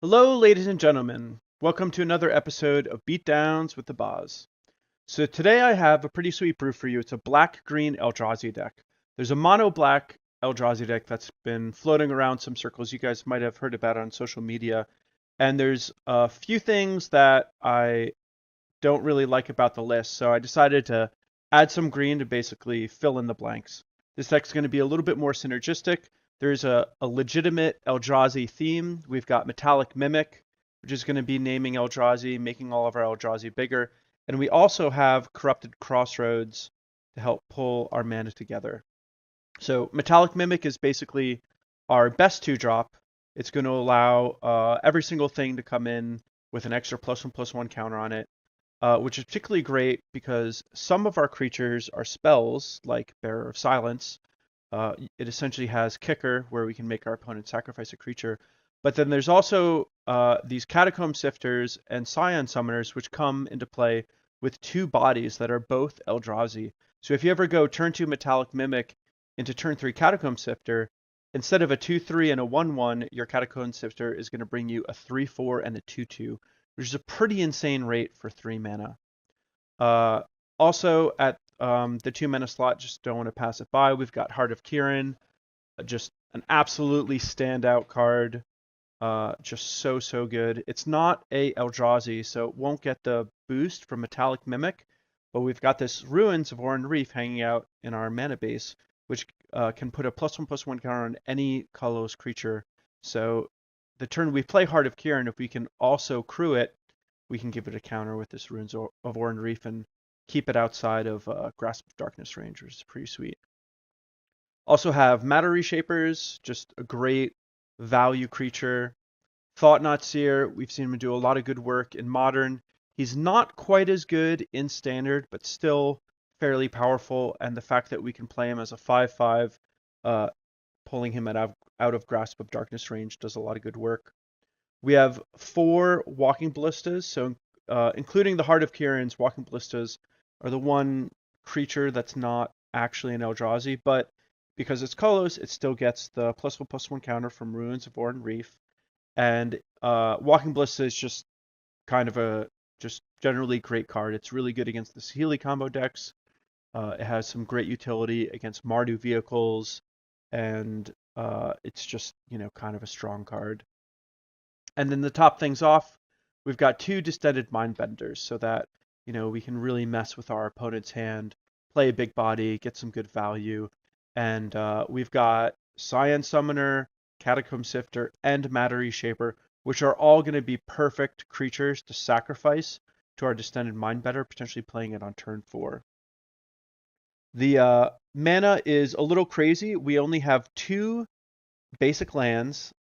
Hello, ladies and gentlemen. Welcome to another episode of Beatdowns with the Boz. So today I have a pretty sweet brew for you. It's a black-green Eldrazi deck. There's a mono-black Eldrazi deck that's been floating around some circles. You guys might have heard about it on social media. And there's a few things that I don't really like about the list, so I decided to add some green to basically fill in the blanks. This deck's going to be a little bit more synergistic. There's a legitimate Eldrazi theme. We've got Metallic Mimic, which is going to be naming Eldrazi, making all of our Eldrazi bigger. And we also have Corrupted Crossroads to help pull our mana together. So Metallic Mimic is basically our best 2-drop. It's going to allow every single thing to come in with an extra +1/+1 counter on it, which is particularly great because some of our creatures are spells, like Bearer of Silence. It essentially has Kicker, where we can make our opponent sacrifice a creature. But then there's also these Catacomb Sifters and Scion Summoners, which come into play with 2 bodies that are both Eldrazi. So if you ever go turn 2 Metallic Mimic into turn 3 Catacomb Sifter, instead of a 2/3 and a 1/1, your Catacomb Sifter is going to bring you a 3/4 and a 2/2, which is a pretty insane rate for 3 mana. Also at the 2 mana slot, just don't want to pass it by, we've got Heart of Kiran, just an absolutely standout card. Just so good. It's not a Eldrazi, so it won't get the boost from Metallic Mimic, but we've got this Ruins of Oran-Rief hanging out in our mana base, which can put a +1/+1 counter on any colorless creature. So the turn we play Heart of Kiran, if we can also crew it, we can give it a counter with this Ruins of Oran-Rief and keep it outside of Grasp of Darkness range, which is pretty sweet. Also have Matter Reshapers, just a great value creature. Thoughtnot Seer, we've seen him do a lot of good work in Modern. He's not quite as good in Standard, but still fairly powerful. And the fact that we can play him as a 5/5, pulling him out of Grasp of Darkness range does a lot of good work. We have 4 Walking Ballistas, so including the Heart of Kiran's, Walking Ballistas are the one creature that's not actually an Eldrazi, but because it's colorless, it still gets the +1/+1 counter from Ruins of Oran-Rief. And Walking Ballista is just kind of a just generally great card. It's really good against the Saheeli combo decks. It has some great utility against Mardu vehicles, and it's just, kind of a strong card. And then to top things off, we've got 2 Distended Mindbenders so that, we can really mess with our opponent's hand, play a big body, get some good value. And we've got Scion Summoner, Catacomb Sifter, and Matter Reshaper, which are all going to be perfect creatures to sacrifice to our Distended Mindbender, potentially playing it on turn 4. The mana is a little crazy. We only have 2 basic lands,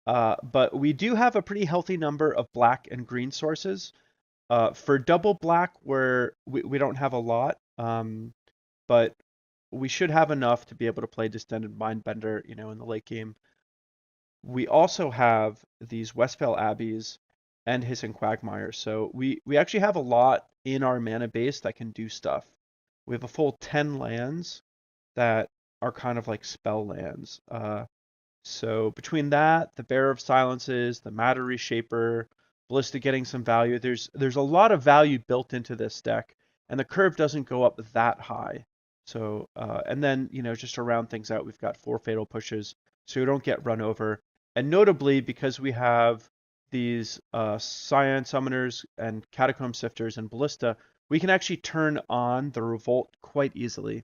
but we do have a pretty healthy number of black and green sources. For double black, where we don't have a lot, but we should have enough to be able to play Distended Mindbender, in the late game. We also have these Westvale Abbeys and Hissing Quagmire, so we actually have a lot in our mana base that can do stuff. We have a full 10 lands that are kind of like spell lands. So between that, the Bearer of Silences, the Matter Reshaper, Ballista getting some value, there's a lot of value built into this deck, and the curve doesn't go up that high. So, and then, just to round things out, we've got 4 Fatal Pushes, so you don't get run over. And notably, because we have these Scion Summoners and Catacomb Sifters and Ballista, we can actually turn on the Revolt quite easily,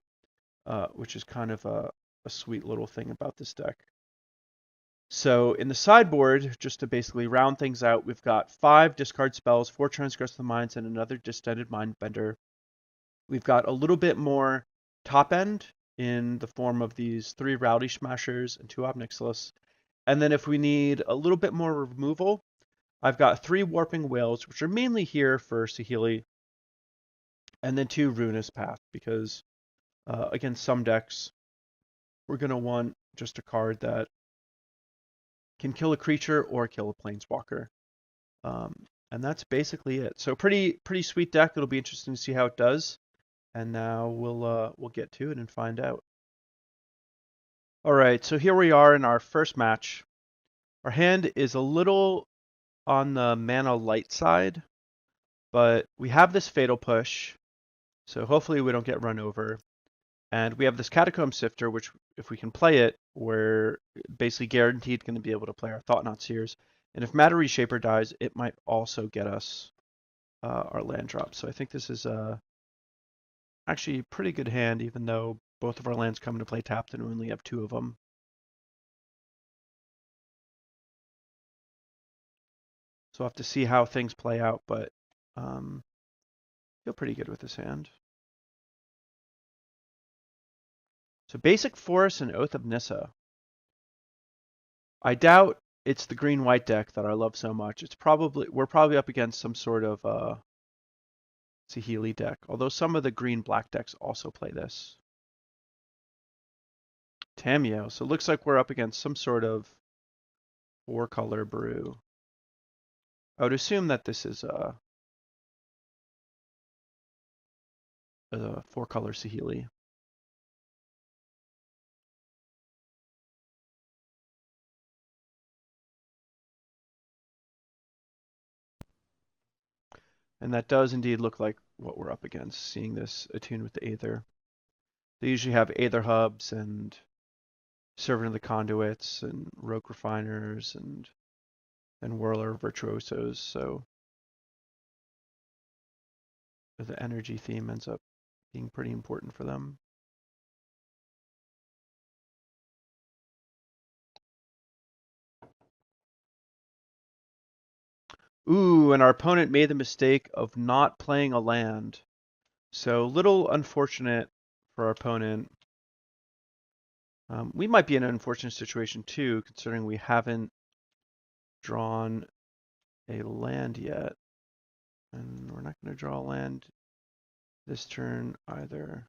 which is kind of a sweet little thing about this deck. So in the sideboard, just to basically round things out, we've got 5 discard spells, 4 Transgress the Mind, and another Distended Mindbender. We've got a little bit more top end in the form of these 3 Rowdy Smashers and 2 Ob Nixilis. And then if we need a little bit more removal, I've got 3 Warping Wails, which are mainly here for Saheeli, and then 2 Ruinous Path, because against some decks, we're going to want just a card that can kill a creature or kill a planeswalker. And that's basically it. So pretty sweet deck. It'll be interesting to see how it does. And now we'll get to it and find out. All right, so here we are in our first match. Our hand is a little on the mana light side, but we have this Fatal Push, so hopefully we don't get run over. And we have this Catacomb Sifter, which if we can play it, we're basically guaranteed going to be able to play our Thoughtnot Seers. And if Matter Reshaper dies, it might also get us our land drop. So I think this is actually a pretty good hand, even though both of our lands come into play tapped and we only have 2 of them. So we'll have to see how things play out, but feel pretty good with this hand. So basic Forest and Oath of Nissa. I doubt it's the green-white deck that I love so much. We're probably up against some sort of Saheeli deck, although some of the green-black decks also play this. Tamiyo. So it looks like we're up against some sort of 4-color brew. I would assume that this is a 4-color Saheeli. And that does indeed look like what we're up against, seeing this attuned with the Aether. They usually have Aether Hubs and Servant of the Conduits and Rogue Refiners and Whirler Virtuosos, so the energy theme ends up being pretty important for them. Ooh, and our opponent made the mistake of not playing a land. So little unfortunate for our opponent. We might be in an unfortunate situation too, considering we haven't drawn a land yet. And we're not going to draw a land this turn either.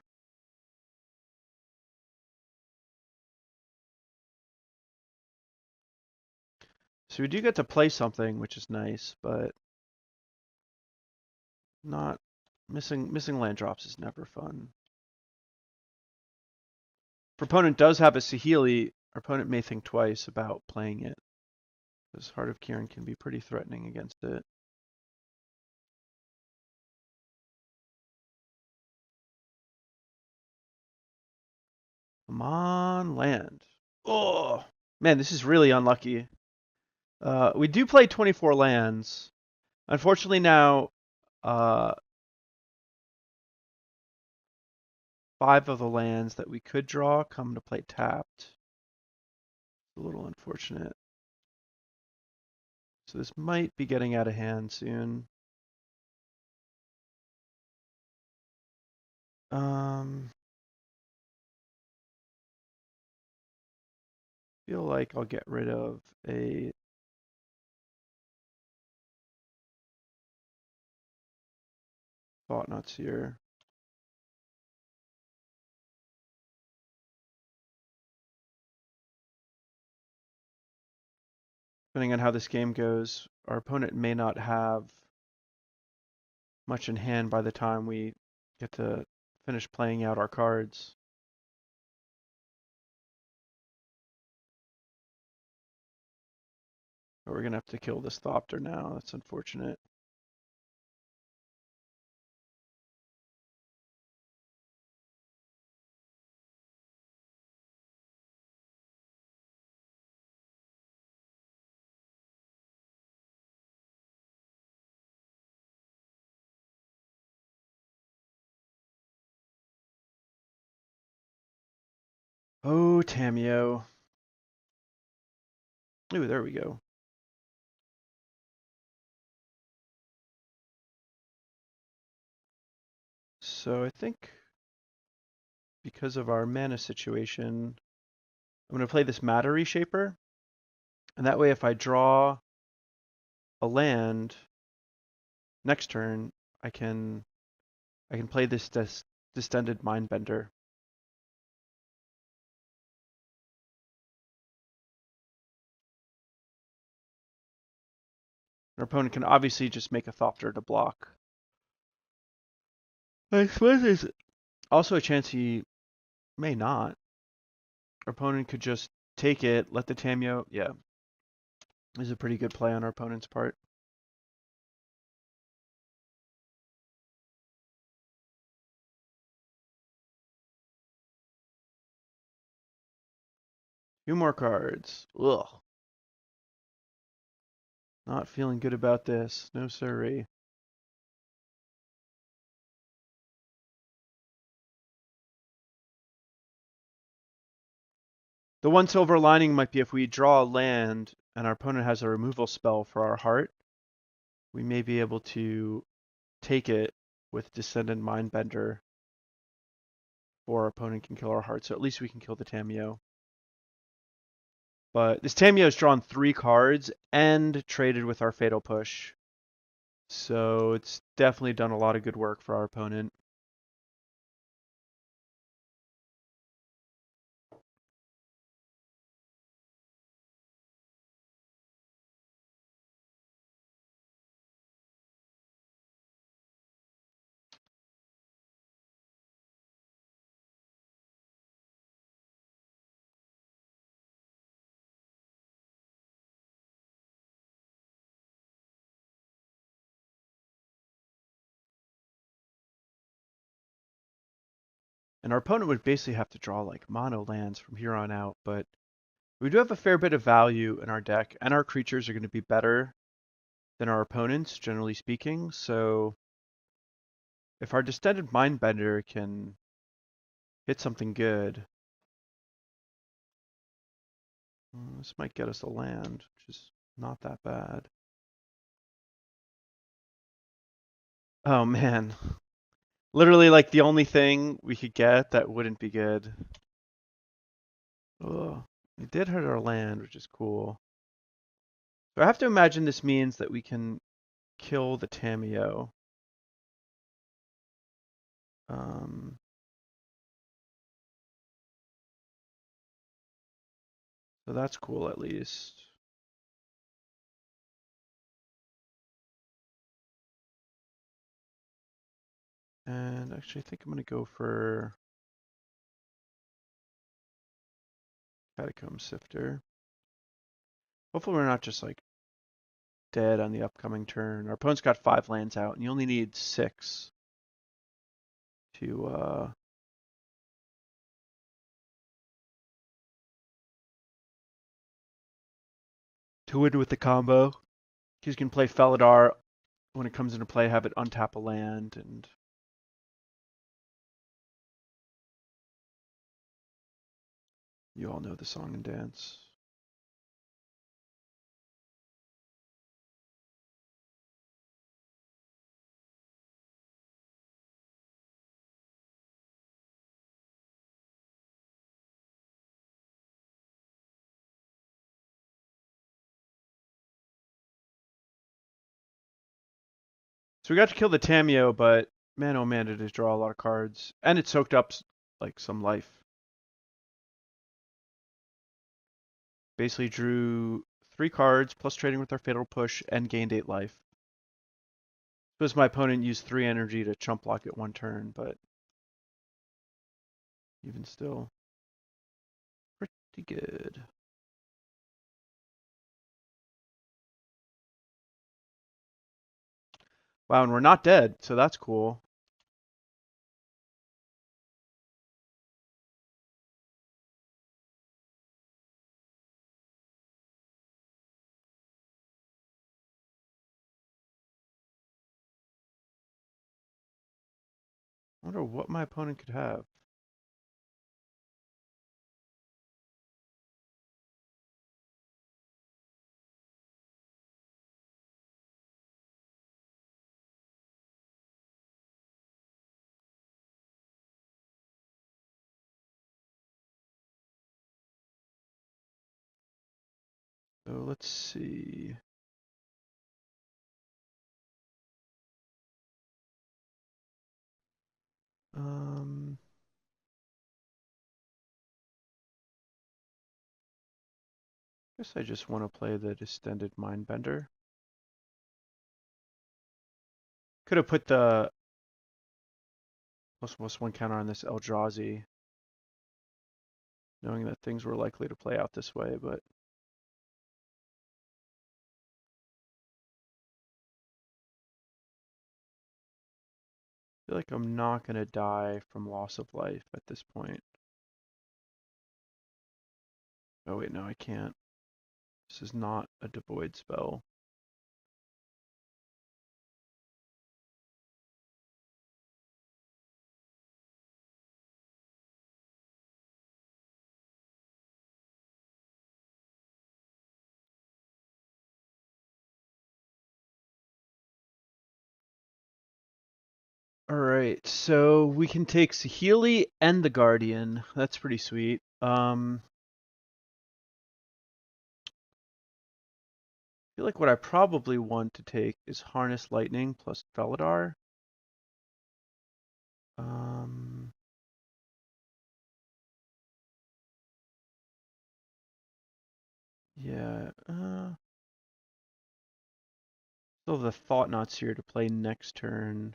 So we do get to play something, which is nice, but not missing land drops is never fun. If our opponent does have a Saheeli, our opponent may think twice about playing it, because Heart of Kiran can be pretty threatening against it. Come on, land. Oh, man, this is really unlucky. We do play 24 lands. Unfortunately now, 5 of the lands that we could draw come to play tapped. It's a little unfortunate. So this might be getting out of hand soon. Feel like I'll get rid of a Thoughtnot Seer. Depending on how this game goes, our opponent may not have much in hand by the time we get to finish playing out our cards. But we're gonna have to kill this Thopter now. That's unfortunate. Oh, Tamiyo. Ooh, there we go. So I think because of our mana situation, I'm going to play this Matter Reshaper. And that way if I draw a land next turn, I can play this Distended Mindbender. Our opponent can obviously just make a Thopter to block. I suppose there's also a chance he may not. Our opponent could just take it, let the Tamiyo. Yeah. This is a pretty good play on our opponent's part. Two more cards. Ugh. Not feeling good about this. No siree. The one silver lining might be if we draw a land and our opponent has a removal spell for our heart, we may be able to take it with Distended Mindbender before our opponent can kill our heart. So at least we can kill the Tamiyo. But this Tamiyo has drawn 3 cards and traded with our Fatal Push. So it's definitely done a lot of good work for our opponent. And our opponent would basically have to draw like mono lands from here on out, but we do have a fair bit of value in our deck, and our creatures are going to be better than our opponents, generally speaking. So if our Distended Mindbender can hit something good, this might get us a land, which is not that bad. Oh man. Literally like the only thing we could get that wouldn't be good. Oh, it did hurt our land, which is cool. So I have to imagine this means that we can kill the Tamiyo. Um, so that's cool at least. And actually, I think I'm going to go for Catacomb Sifter. Hopefully we're not just like dead on the upcoming turn. Our opponent's got 5 lands out, and you only need 6 to win with the combo. He's going to play Felidar when it comes into play, have it untap a land, and you all know the song and dance. So we got to kill the Tamiyo, but man, oh man, did it draw a lot of cards. And it soaked up like some life. Basically drew 3 cards, plus trading with our Fatal Push, and gained 8 life. Suppose my opponent used 3 energy to chump block it 1 turn, but even still, pretty good. Wow, and we're not dead, so that's cool. I wonder what my opponent could have. So let's see. Guess I just want to play the Distended Mindbender. Could have put the +1 counter on this Eldrazi, knowing that things were likely to play out this way, but I feel like I'm not going to die from loss of life at this point. Oh wait, no, I can't. This is not a devoid spell. All right, so we can take Saheeli and the Guardian. That's pretty sweet. I feel like what I probably want to take is Harness Lightning plus Felidar. Yeah. Still have the Thoughtnot Seer to play next turn.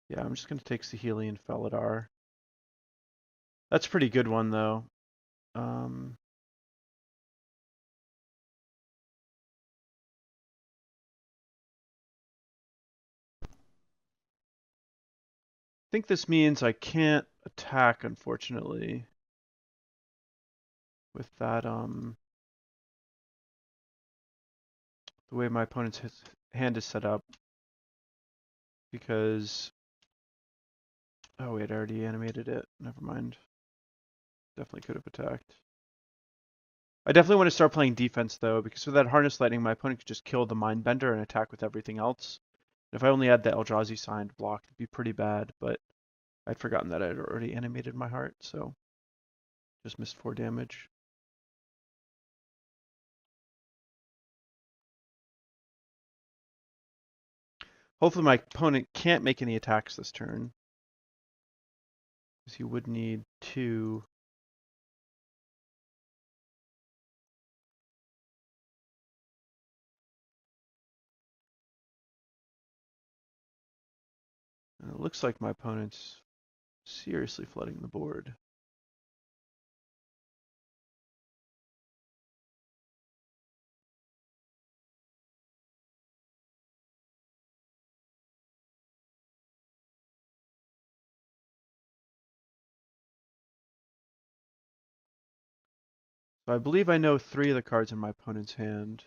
Yeah, I'm just gonna take Saheeli and Felidar. That's a pretty good one though. I think this means I can't attack, unfortunately, with that the way my opponent's hand is set up. Because oh wait, I already animated it. Never mind. Definitely could have attacked. I definitely want to start playing defense though, because with that Harness Lightning, my opponent could just kill the Mindbender and attack with everything else. If I only had the Eldrazi signed block, it'd be pretty bad, but I'd forgotten that I'd already animated my heart, so just missed 4 damage. Hopefully my opponent can't make any attacks this turn, because he would need 2. And it looks like my opponent's seriously flooding the board. So I believe I know 3 of the cards in my opponent's hand.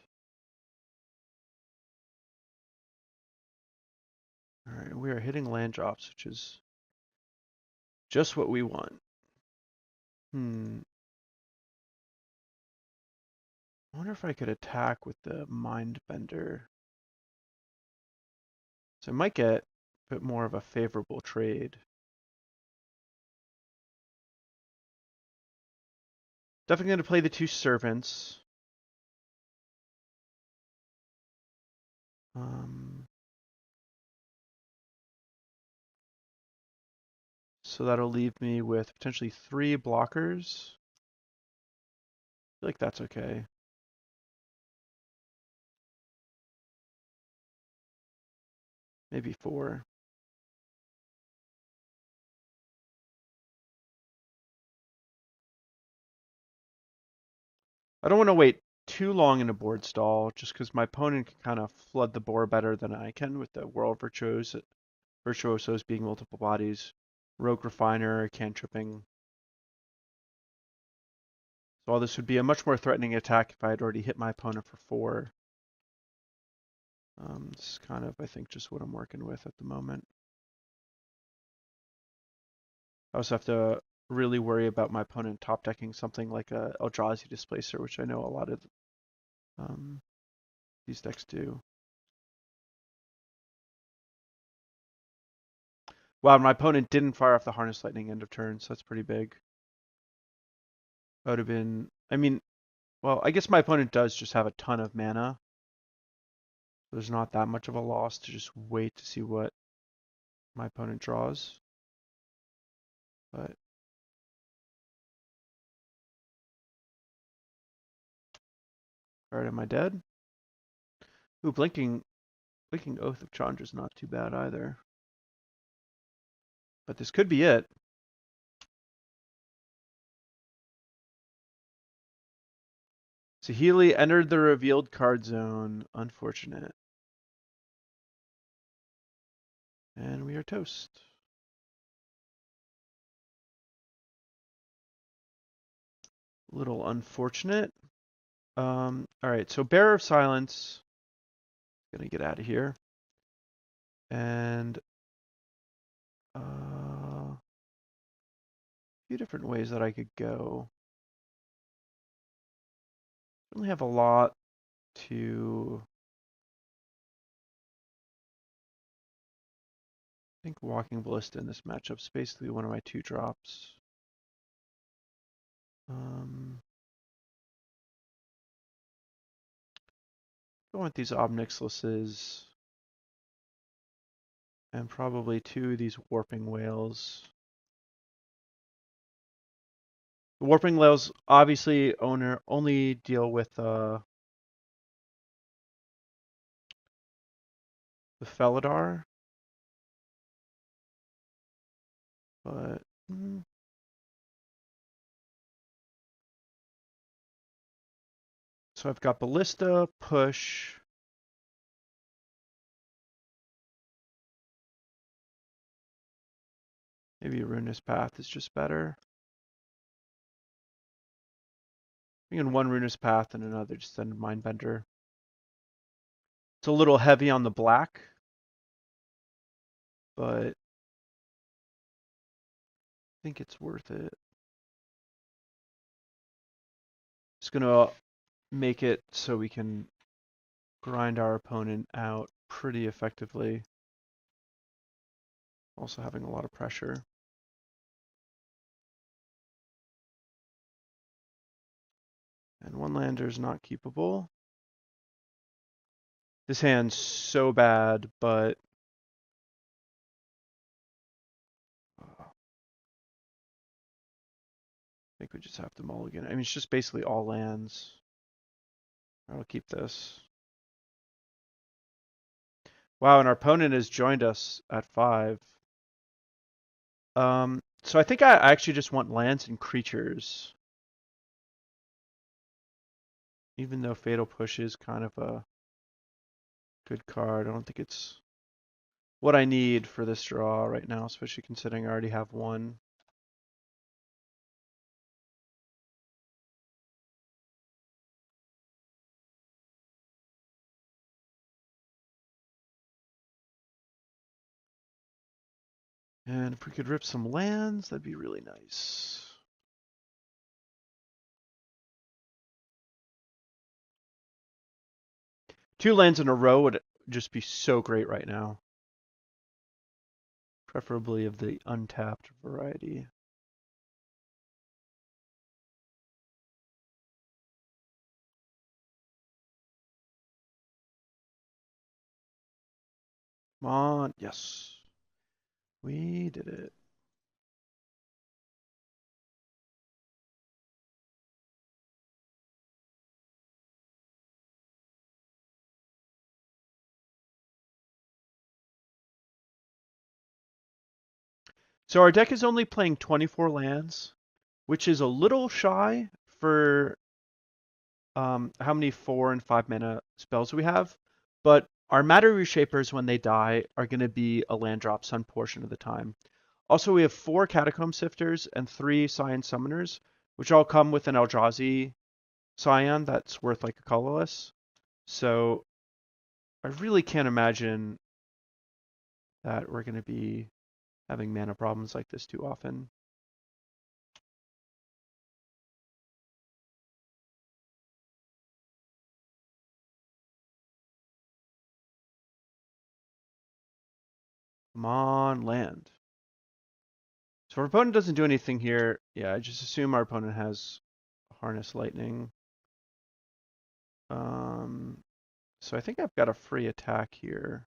Alright, we are hitting land drops, which is just what we want. I wonder if I could attack with the Mindbender. So I might get a bit more of a favorable trade. Definitely going to play the 2 servants. So that'll leave me with potentially 3 blockers. I feel like that's okay. Maybe 4. I don't want to wait too long in a board stall, just because my opponent can kind of flood the board better than I can with the World Virtuosos being multiple bodies, Rogue Refiner, cantripping. So all this would be a much more threatening attack if I had already hit my opponent for 4. This is kind of, I think, just what I'm working with at the moment. I also have to really worry about my opponent top decking something like a Eldrazi Displacer, which I know a lot of these decks do. Wow, my opponent didn't fire off the Harness Lightning end of turn, so that's pretty big. That would have been, I mean, well, I guess my opponent does just have a ton of mana. There's not that much of a loss to just wait to see what my opponent draws. But alright, am I dead? Ooh, Blinking Oath of Chandra is not too bad either. But this could be it. Saheeli entered the revealed card zone. Unfortunate. And we are toast. A little unfortunate. All right, so Bearer of Silence. Gonna get out of here. And a few different ways that I could go. Don't really have a lot to. I think Walking Ballista in this matchup is basically one of my 2 drops. I want these Ob Nixilises. And probably 2 of these Warping Wails. The Warping Wails obviously only deal with the Felidar. But so I've got Ballista, Push. Maybe Ruinous Path is just better. I think in one Ruinous Path and another Distended Mindbender. It's a little heavy on the black, but I think it's worth it. Just gonna make it so we can grind our opponent out pretty effectively. Also having a lot of pressure. And one lander is not keepable. This hand's so bad, but I think we just have to mulligan. I mean, it's just basically all lands. I'll keep this. Wow, and our opponent has joined us at 5. So I think I actually just want lands and creatures. Even though Fatal Push is kind of a good card, I don't think it's what I need for this draw right now, especially considering I already have 1. And if we could rip some lands, that'd be really nice. Two lands in a row would just be so great right now. Preferably of the untapped variety. Come on, yes. We did it. So our deck is only playing 24 lands, which is a little shy for how many 4 and 5 mana spells we have. But our Matter Reshapers, when they die, are going to be a land drop some portion of the time. Also, we have 4 Catacomb Sifters and 3 Scion Summoners, which all come with an Eldrazi Scion that's worth like a colorless. So I really can't imagine that we're going to be having mana problems like this too often. Come on, land. So our opponent doesn't do anything here. Yeah, I just assume our opponent has Harness Lightning. So I think I've got a free attack here.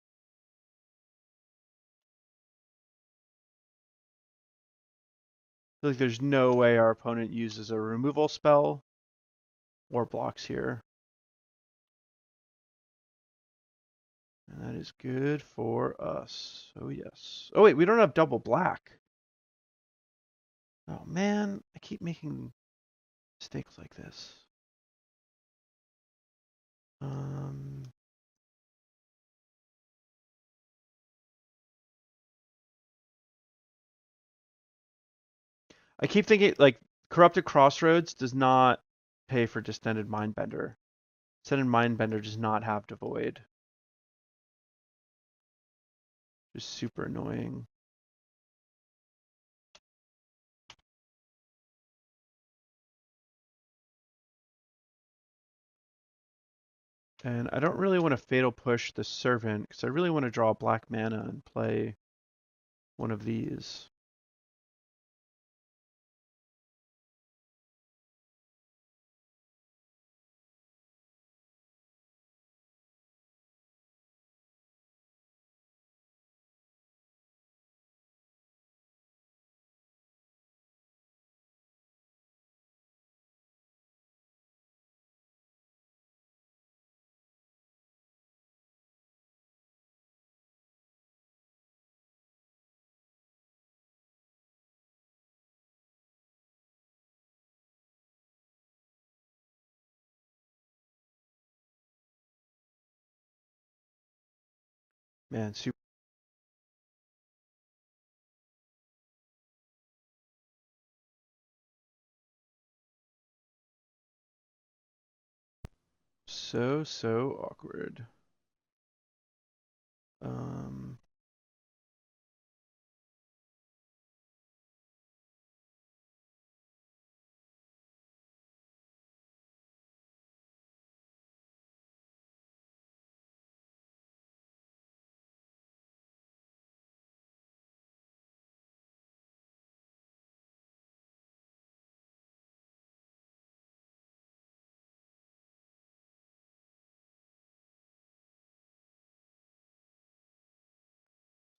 I feel like there's no way our opponent uses a removal spell or blocks here. And that is good for us. Oh yes. Oh wait, we don't have double black. Oh man, I keep making mistakes like this. I keep thinking like Corrupted Crossroads does not pay for Distended Mindbender. Distended Mindbender does not have Devoid. Just super annoying. And I don't really want to Fatal Push the Servant because I really want to draw black mana and play one of these. Man, super. So awkward.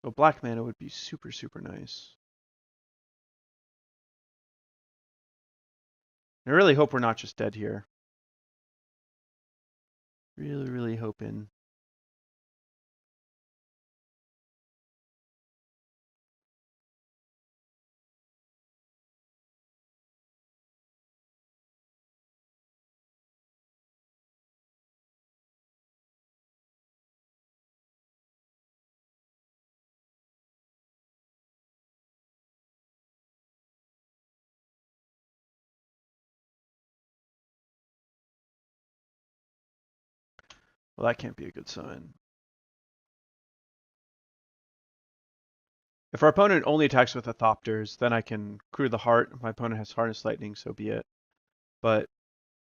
So black mana would be super, super nice. I really hope we're not just dead here. Really, really hoping. Well, that can't be a good sign. If our opponent only attacks with the Thopters, then I can crew the heart. If my opponent has Harness Lightning, so be it. But,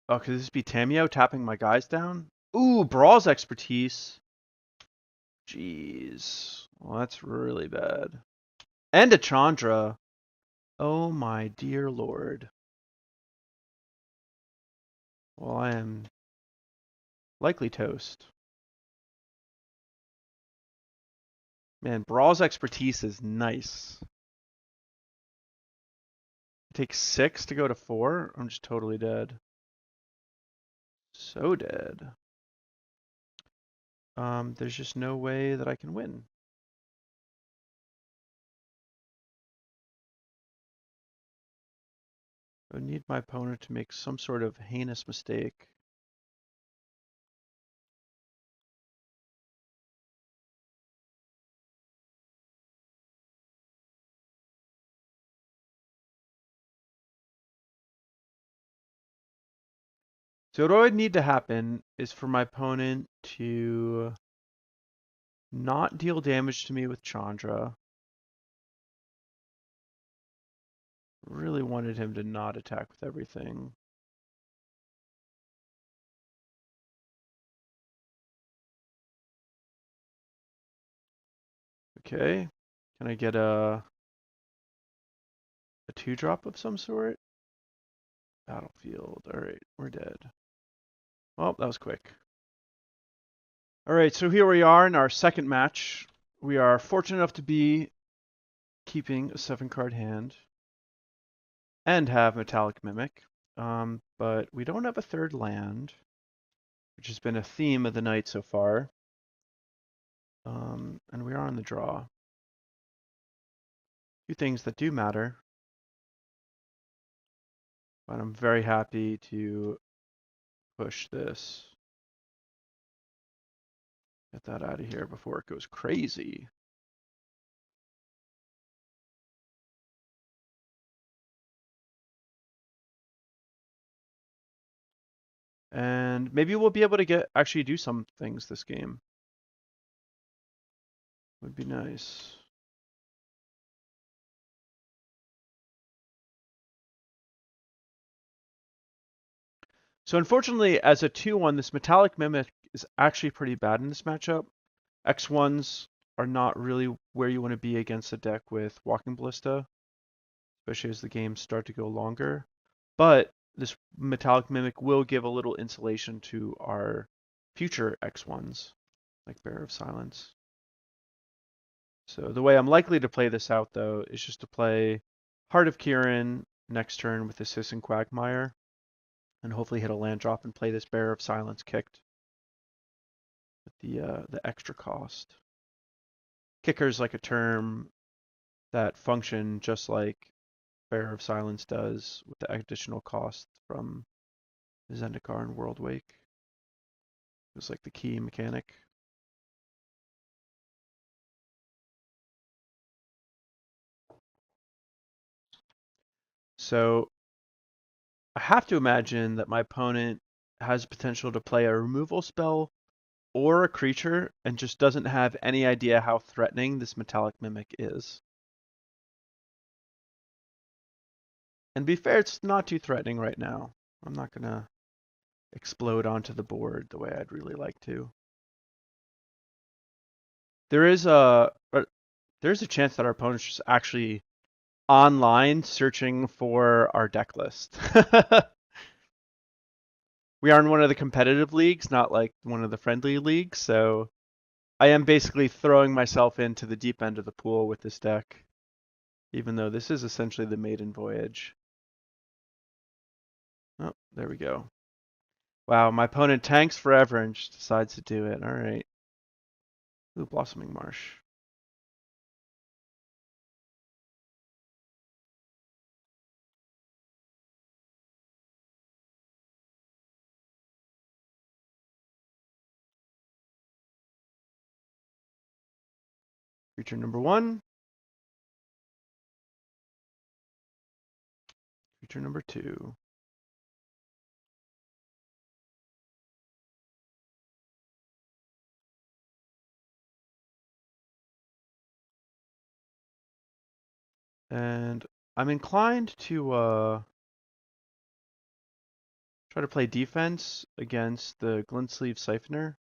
oh, could this be Tamiyo tapping my guys down? Ooh, Brawl's Expertise. Jeez. Well, that's really bad. And a Chandra. Oh my dear lord. Well, I am likely toast. Man, Brawl's Expertise is nice. It takes 6 to go to 4. I'm just totally dead. So dead. There's just no way that I can win. I need my opponent to make some sort of heinous mistake. So what would need to happen is for my opponent to not deal damage to me with Chandra. Really wanted him to not attack with everything. Okay. Can I get a 2-drop of some sort? Battlefield. Alright, we're dead. Well, that was quick. Alright, so here we are in our second match. We are fortunate enough to be keeping a 7-card hand and have Metallic Mimic. But we don't have a third land, which has been a theme of the night so far. And we are on the draw. Two things that do matter. But I'm very happy to push this. Get that out of here before it goes crazy. And maybe we'll be able to actually do some things this game. Would be nice. So unfortunately, as a 2/1, this Metallic Mimic is actually pretty bad in this matchup. X1s are not really where you want to be against a deck with Walking Ballista, especially as the games start to go longer. But this Metallic Mimic will give a little insulation to our future X1s, like Bearer of Silence. So the way I'm likely to play this out, though, is just to play Heart of Kiran next turn with this Hissing Quagmire, and hopefully hit a land drop and play this Bearer of Silence kicked with the extra cost. Kicker is like a term that function just like Bearer of Silence does with the additional cost from Zendikar and World Wake. It's like the key mechanic. So I have to imagine that my opponent has potential to play a removal spell or a creature and just doesn't have any idea how threatening this Metallic Mimic is. And to be fair, it's not too threatening right now. I'm not going to explode onto the board the way I'd really like to. There's a chance that our opponent's just actually online searching for our deck list. We are in one of the competitive leagues, not like one of the friendly leagues, so I am basically throwing myself into the deep end of the pool with this deck, even though this is essentially the maiden voyage. Oh, there we go. Wow, my opponent tanks forever and just decides to do it. All right. Ooh, Blossoming Marsh. Creature number 1. Creature number 2. And I'm inclined to try to play defense against the Glintsleeve Siphoner,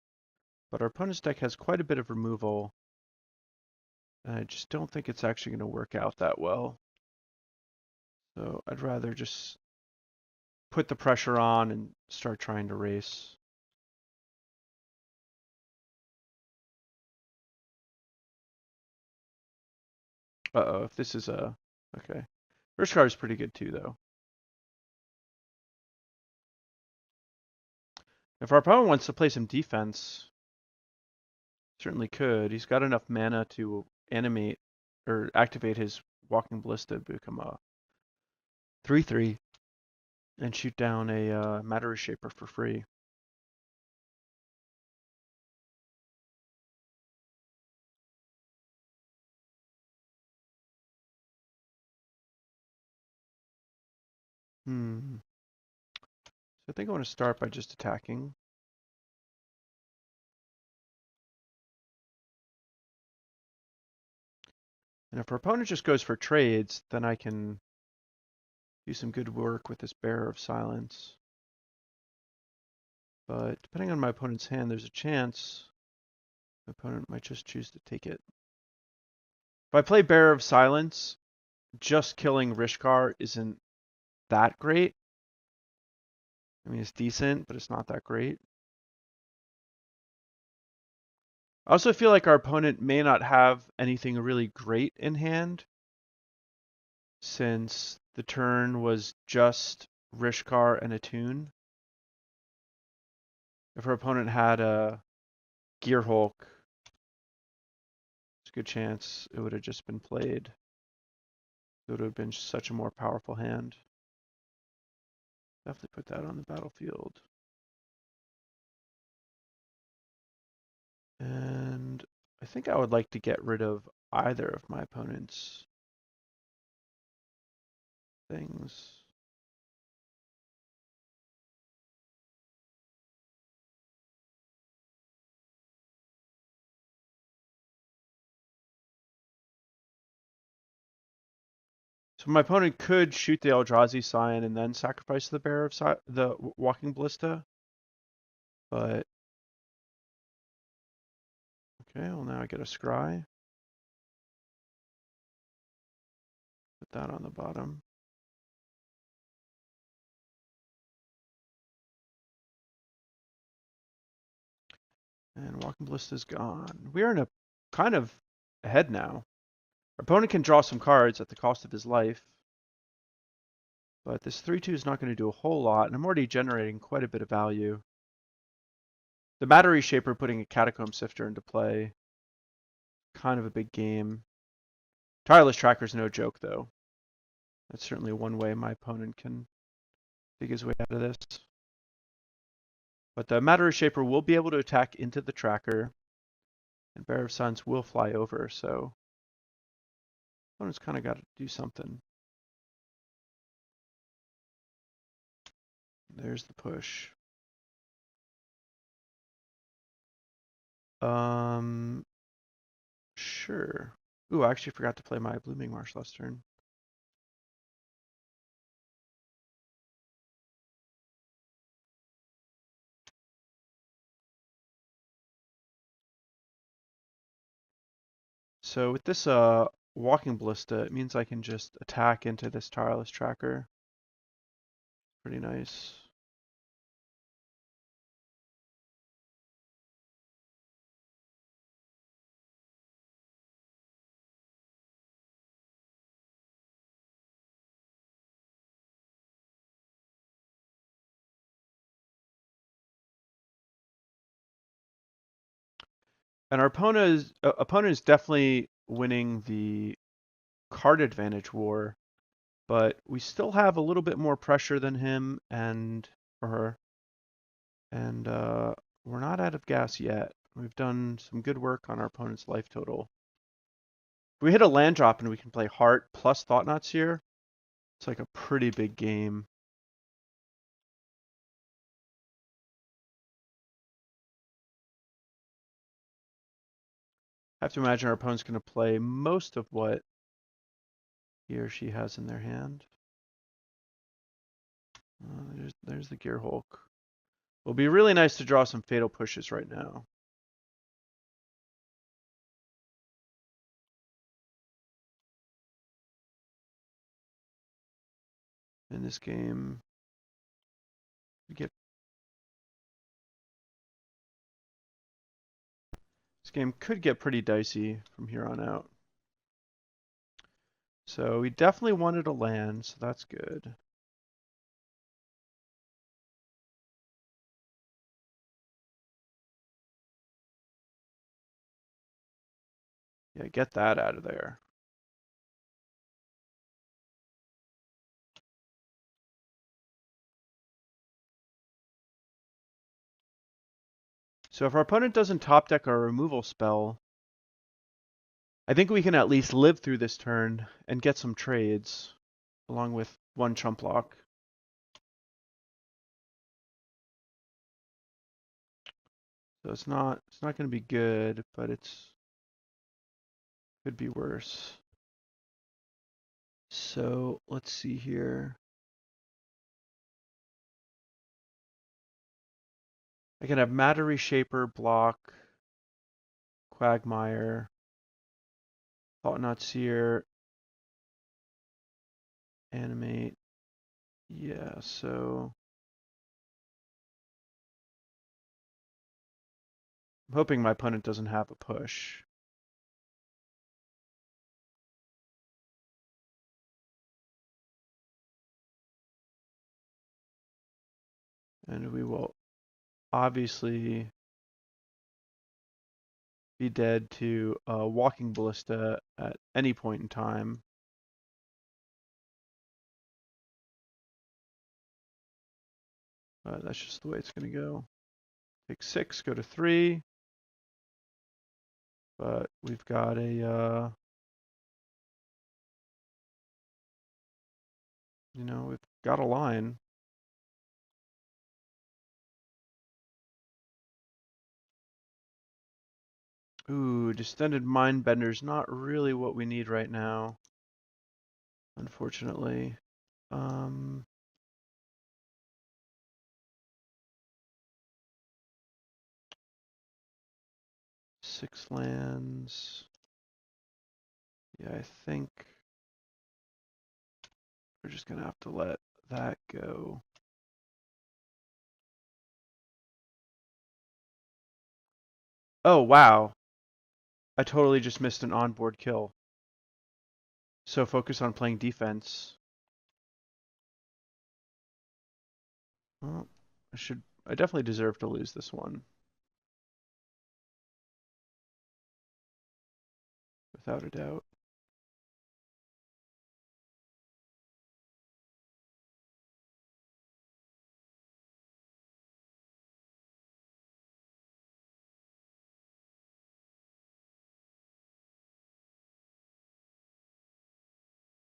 but our opponent's deck has quite a bit of removal, and I just don't think it's actually going to work out that well. So I'd rather just put the pressure on and start trying to race. Uh-oh, if this is a... Okay. First card is pretty good too, though. If our opponent wants to play some defense, certainly could. He's got enough mana to animate or activate his Walking Ballista to become a 3/3 and shoot down a Matter Reshaper for free. So I think I want to start by just attacking. And if our opponent just goes for trades, then I can do some good work with this Bearer of Silence. But depending on my opponent's hand, there's a chance my opponent might just choose to take it. If I play Bearer of Silence, just killing Rishkar isn't that great. I mean, it's decent, but it's not that great. I also feel like our opponent may not have anything really great in hand, since the turn was just Rishkar and a Tune. If our opponent had a Gearhulk, there's a good chance it would have just been played. It would have been such a more powerful hand. Definitely put that on the battlefield. And I think I would like to get rid of either of my opponent's things. So my opponent could shoot the Eldrazi Scion and then sacrifice the Bearer of the Walking Ballista. But okay, well now I get a scry. Put that on the bottom. And Walking Ballista is gone. We are in a kind of ahead now. Our opponent can draw some cards at the cost of his life. But this 3/2 is not going to do a whole lot, and I'm already generating quite a bit of value. The Matter Reshaper putting a Catacomb Sifter into play. Kind of a big game. Tireless Tracker's no joke, though. That's certainly one way my opponent can dig his way out of this. But the Matter Reshaper will be able to attack into the tracker, and Bearer of Suns will fly over, so opponent's kind of got to do something. There's the push. Sure. Ooh, I actually forgot to play my Blooming Marsh last turn. So with this Walking Ballista, it means I can just attack into this Tireless Tracker. Pretty nice. And our opponent is definitely winning the card advantage war, but we still have a little bit more pressure than him and or her. And we're not out of gas yet. We've done some good work on our opponent's life total. If we hit a land drop and we can play Heart plus Thoughtnot Seer, it's like a pretty big game. I have to imagine our opponent's going to play most of what he or she has in their hand. There's the Gear Hulk. It'll be really nice to draw some fatal pushes right now. In this game, this game could get pretty dicey from here on out. So we definitely wanted a land, so that's good. Yeah, get that out of there. So if our opponent doesn't top deck our removal spell, I think we can at least live through this turn and get some trades, along with one chump block. So it's not going to be good, but could be worse. So let's see here. I can have Matter Reshaper block, Quagmire, Thoughtnot Seer, animate. Yeah, so I'm hoping my opponent doesn't have a push. And we will obviously be dead to Walking Ballista at any point in time. That's just the way it's going to go. Take 6, go to 3. But we've got a, we've got a line. Ooh, Distended Mindbender's not really what we need right now. unfortunately. 6 lands. Yeah, I think we're just gonna have to let that go. Oh, wow. I totally just missed an onboard kill. So focus on playing defense. Well, I definitely deserve to lose this one. Without a doubt.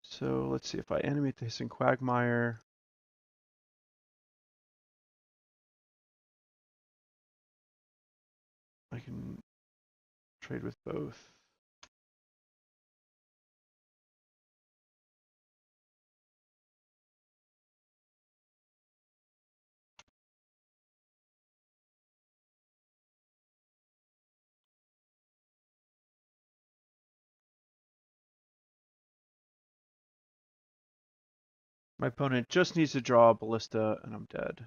So let's see, if I animate the Hissing Quagmire, I can trade with both. My opponent just needs to draw a Ballista and I'm dead.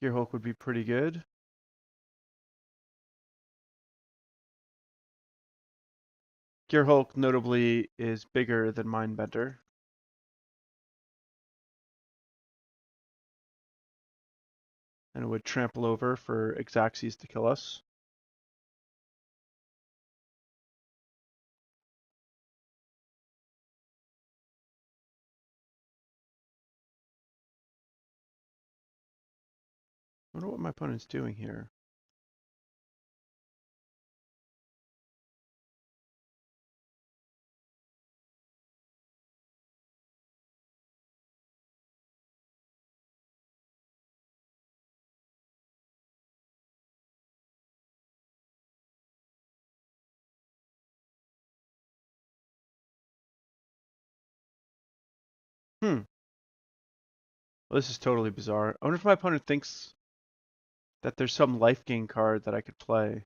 Gearhulk would be pretty good. Gearhulk notably is bigger than Mindbender. And it would trample over for Xaxes to kill us. I wonder what my opponent's doing here. Well, this is totally bizarre. I wonder if my opponent thinks that there's some life gain card that I could play.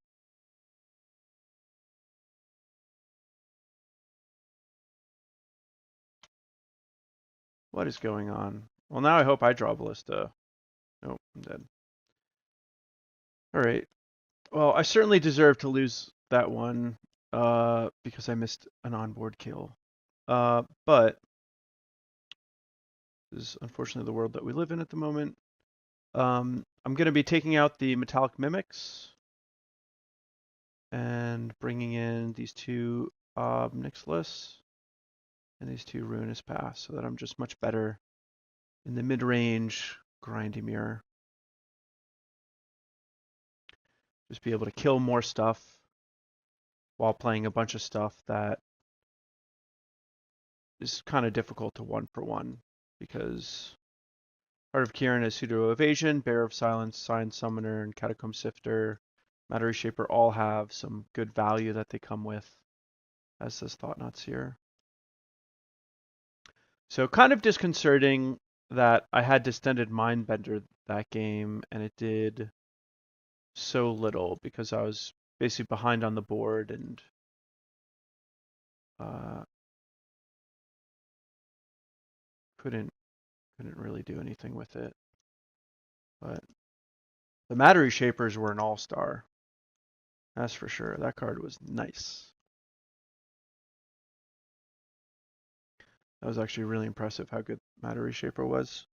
What is going on? Well, now I hope I draw Ballista. Nope, I'm dead. All right. Well, I certainly deserve to lose that one because I missed an onboard kill. But this is unfortunately the world that we live in at the moment. I'm going to be taking out the Metallic Mimics and bringing in these two Ob Nixilis and these two Ruinous Path so that I'm just much better in the mid-range grindy mirror. Just be able to kill more stuff while playing a bunch of stuff that is kind of difficult to one for one because Heart of Kiran has Pseudo Evasion, Bear of Silence, Scion Summoner, and Catacomb Sifter. Matter Reshaper all have some good value that they come with, as does Thoughtnot Seer. So kind of disconcerting that I had Distended Mindbender that game and it did so little because I was basically behind on the board and couldn't really do anything with it. But the Matter Reshapers were an all-star. That's for sure. That card was nice. That was actually really impressive how good Matter Reshaper was.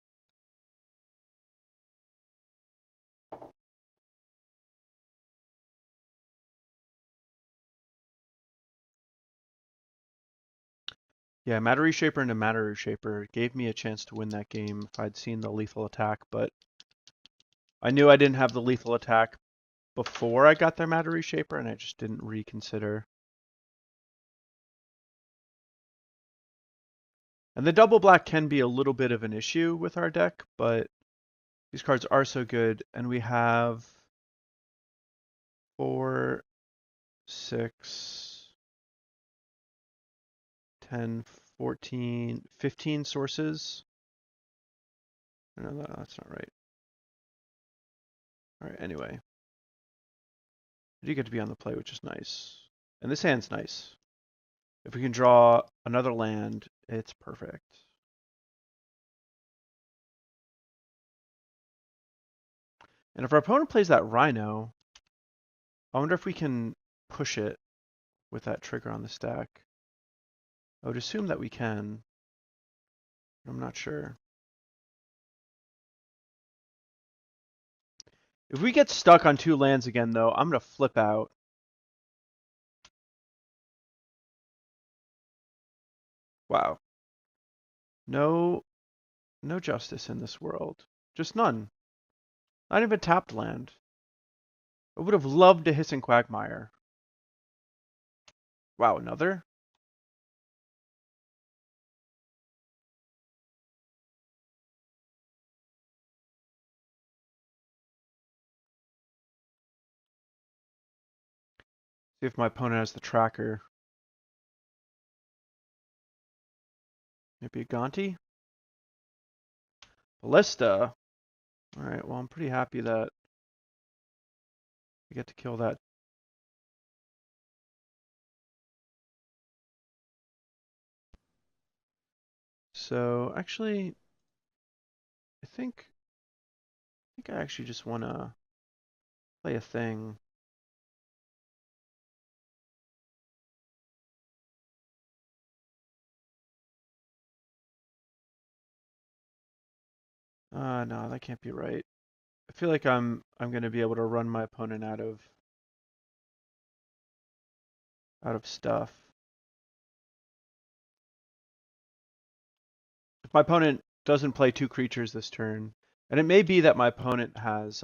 Yeah, Matter Reshaper into Matter Reshaper gave me a chance to win that game if I'd seen the lethal attack, but I knew I didn't have the lethal attack before I got their Matter Reshaper, and I just didn't reconsider. And the double black can be a little bit of an issue with our deck, but these cards are so good, and we have 4, 6, 10, 14, 15 sources. No, that's not right. All right, anyway. I do get to be on the play, which is nice. And this hand's nice. If we can draw another land, it's perfect. And if our opponent plays that Rhino, I wonder if we can push it with that trigger on the stack. I would assume that we can. I'm not sure. If we get stuck on 2 lands again, though, I'm going to flip out. Wow. No justice in this world. Just none. Not even tapped land. I would have loved a Hissing Quagmire. Wow, another? See if my opponent has the tracker. Maybe a Gonti? Ballista. Alright, well, I'm pretty happy that we get to kill that. So, actually, I think I actually just want to play a thing. No, that can't be right. I feel like I'm going to be able to run my opponent out of stuff. If my opponent doesn't play 2 creatures this turn, and it may be that my opponent has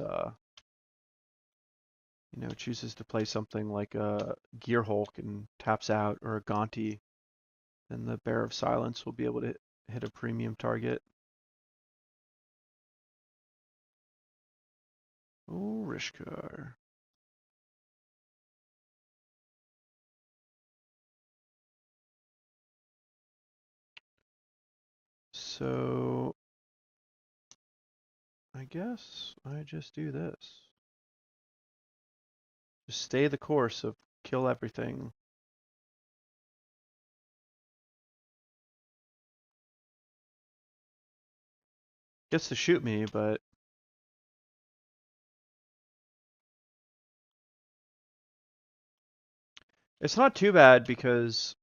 chooses to play something like a Gear Hulk and taps out, or a Gonti, then the Bear of Silence will be able to hit a premium target. Oh, Rishkar. So I guess I just do this. Just stay the course of kill everything. Gets to shoot me, but it's not too bad because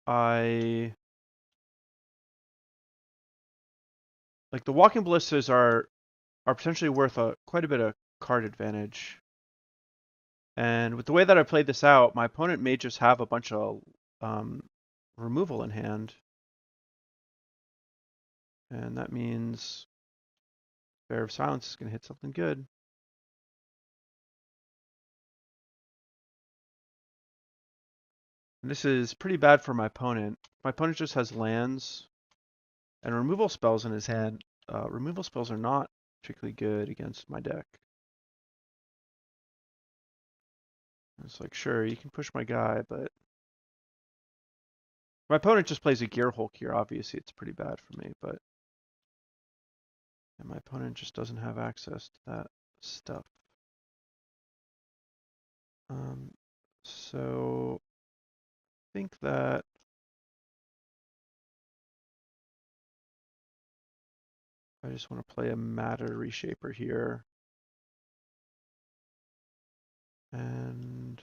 I like the Walking Ballistas are potentially worth quite a bit of card advantage. And with the way that I played this out, my opponent may just have a bunch of removal in hand. And that means Bear of Silence is going to hit something good. And this is pretty bad for my opponent. My opponent just has lands and removal spells in his hand. Removal spells are not particularly good against my deck. It's like, sure, you can push my guy, but my opponent just plays a Gear Hulk here. Obviously, it's pretty bad for me, but and my opponent just doesn't have access to that stuff. So I think that I just want to play a Matter Reshaper here. And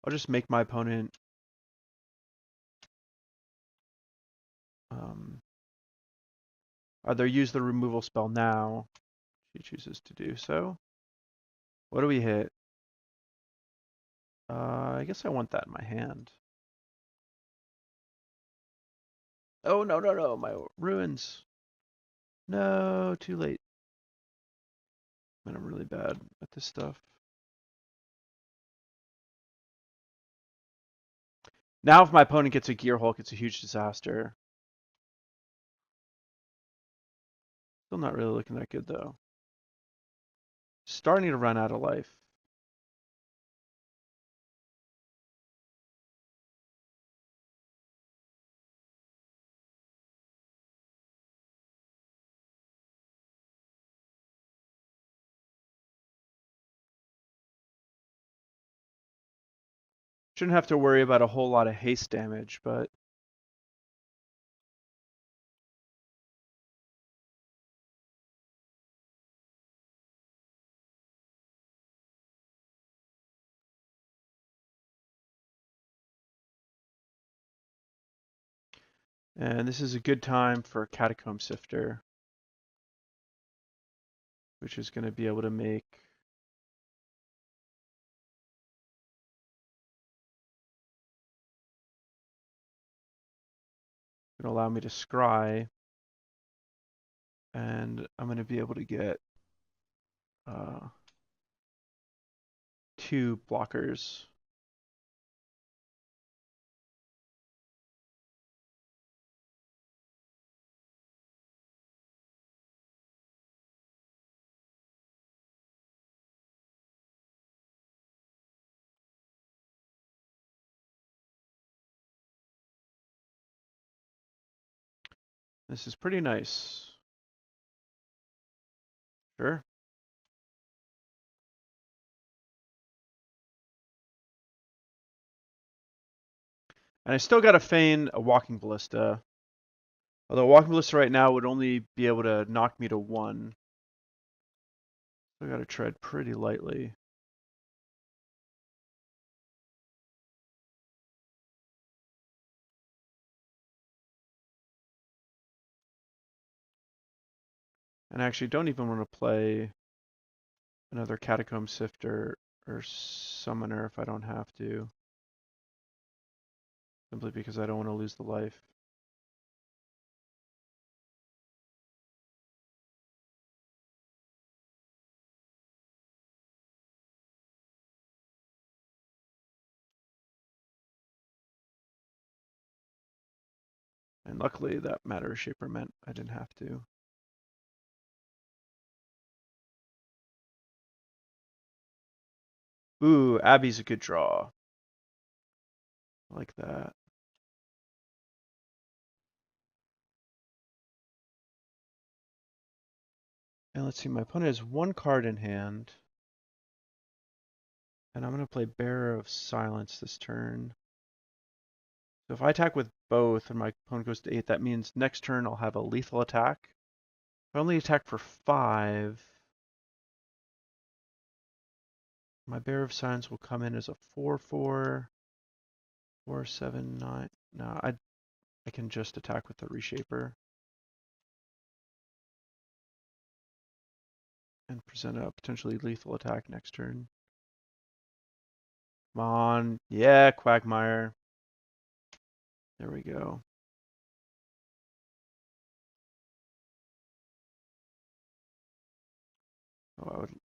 I'll just make my opponent either use the removal spell now. She chooses to do so. What do we hit? I guess I want that in my hand. Oh, no, my ruins. No, too late. Man, I'm really bad at this stuff. Now if my opponent gets a Gear Hulk, it's a huge disaster. Still not really looking that good though. Starting to run out of life. Shouldn't have to worry about a whole lot of haste damage, but and this is a good time for Catacomb Sifter, which is going to be able to make going to allow me to scry, and I'm going to be able to get 2 blockers. This is pretty nice. Sure. And I still got to feign a Walking Ballista. Although Walking Ballista right now would only be able to knock me to 1. So I got to tread pretty lightly. And I actually don't even want to play another Catacomb Sifter or Summoner if I don't have to. Simply because I don't want to lose the life. And luckily that Matter Reshaper meant I didn't have to. Ooh, Abbey's a good draw. I like that. And let's see, my opponent has 1 card in hand. And I'm going to play Bearer of Silence this turn. So if I attack with both and my opponent goes to 8, that means next turn I'll have a lethal attack. If I only attack for 5, my Bearer of Silence will come in as a 4/4, 4/7/9. No, I can just attack with the Reshaper. And present a potentially lethal attack next turn. Come on. Yeah, Quagmire. There we go. Oh, I would...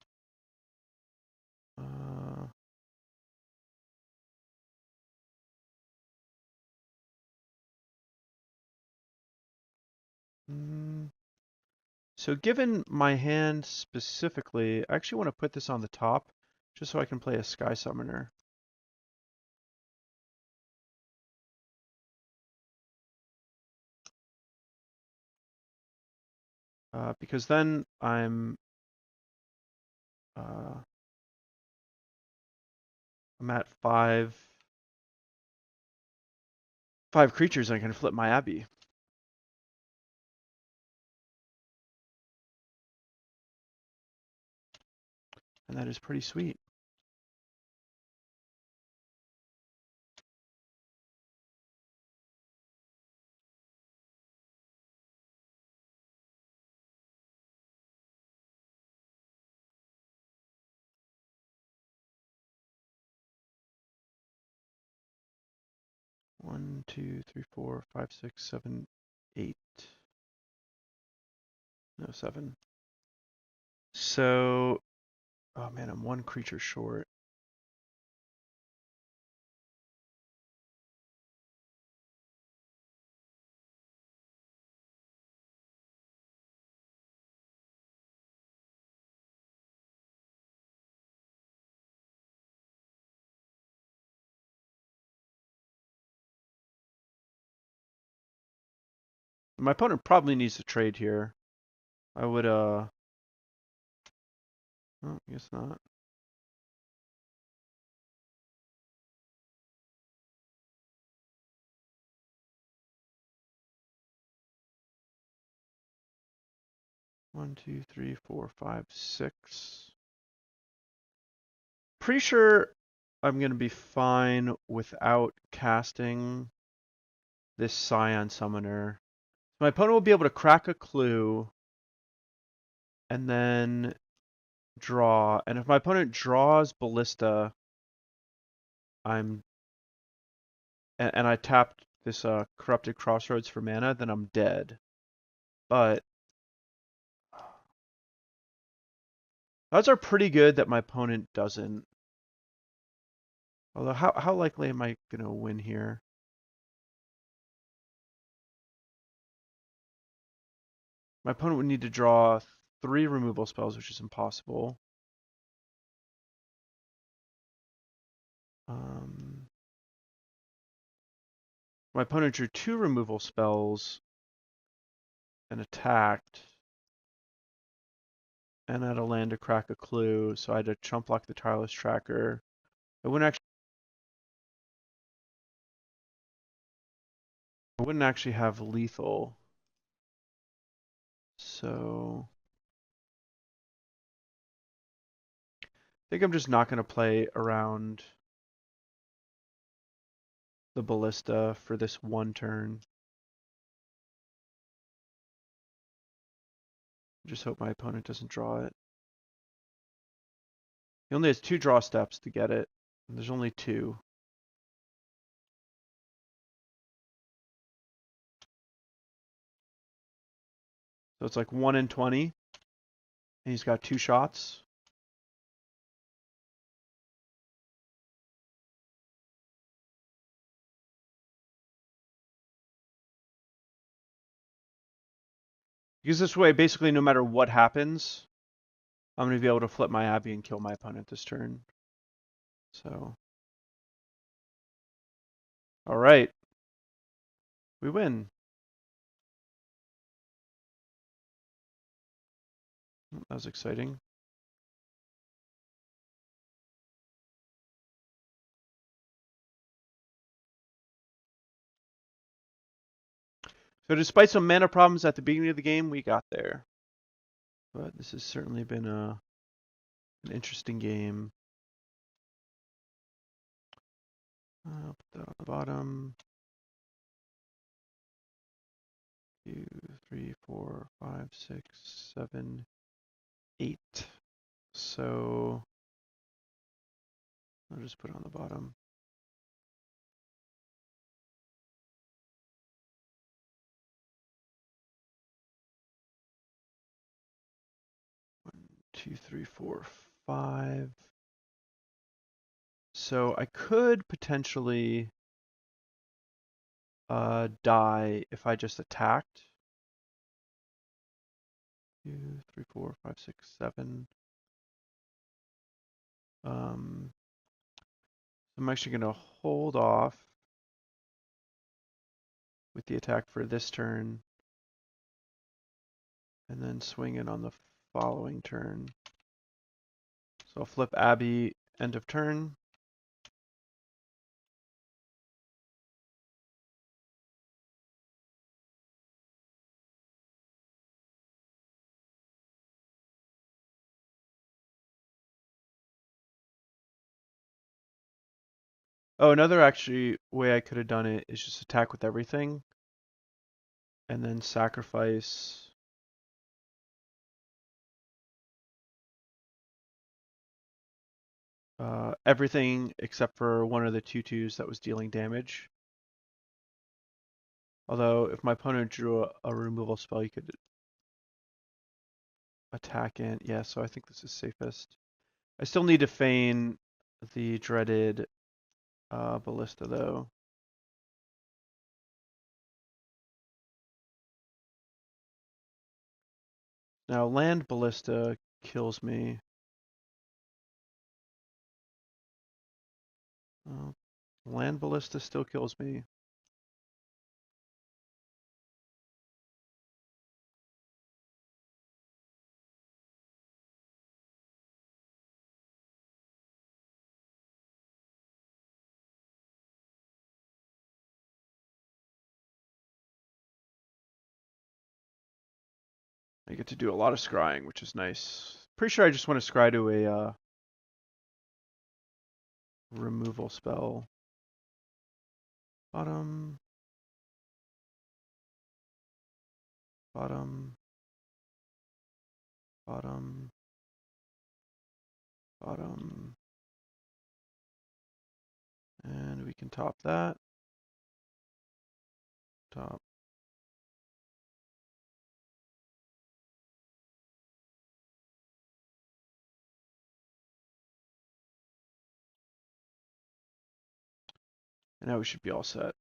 So given my hand specifically, I actually want to put this on the top just so I can play a Sky Summoner. Because then I'm at 5 creatures and I can flip my Abbey. And that is pretty sweet. One, two, three, 4, 5, 6, 7, 8. No, 7. So, oh man, I'm 1 creature short. My opponent probably needs to trade here. I would, oh, I guess not. One, two, three, four, five, six. Pretty sure I'm going to be fine without casting this Scion Summoner. My opponent will be able to crack a clue and then draw. And if my opponent draws Ballista, and I tapped this Corrupted Crossroads for mana, then I'm dead. But odds are pretty good that my opponent doesn't. Although, how likely am I going to win here? My opponent would need to draw 3 removal spells, which is impossible. My opponent drew 2 removal spells and attacked, and had a land to crack a clue, so I had to chump block the Tireless Tracker. I wouldn't actually have lethal. So I think I'm just not going to play around the Ballista for this one turn. Just hope my opponent doesn't draw it. He only has 2 draw steps to get it, and there's only 2. So it's like 1 in 20, and he's got 2 shots. Because this way, basically, no matter what happens, I'm going to be able to flip my Abbey and kill my opponent this turn. So, all right. We win. That was exciting. So despite some mana problems at the beginning of the game, we got there. But this has certainly been an interesting game. I'll put that on the bottom. 2, 3, 4, 5, 6, 7, 8. So I'll just put it on the bottom. 1, 2, 3, 4, 5. So I could potentially die if I just attacked. 2, 3, 4, 5, 6, 7. I'm actually going to hold off with the attack for this turn, and then swing it on the following turn. So I'll flip Abbey end of turn. Oh, another actually way I could have done it is just attack with everything, and then sacrifice everything except for one of the 2/2s that was dealing damage. Although if my opponent drew a removal spell, you could attack in. Yeah, so I think this is safest. I still need to feign the dreaded Ballista though. Now land Ballista kills me. Oh, land Ballista still kills me. I get to do a lot of scrying, which is nice. Pretty sure I just want to scry to a removal spell. Bottom. Bottom. Bottom. Bottom. And we can top that. Top. And now we should be all set.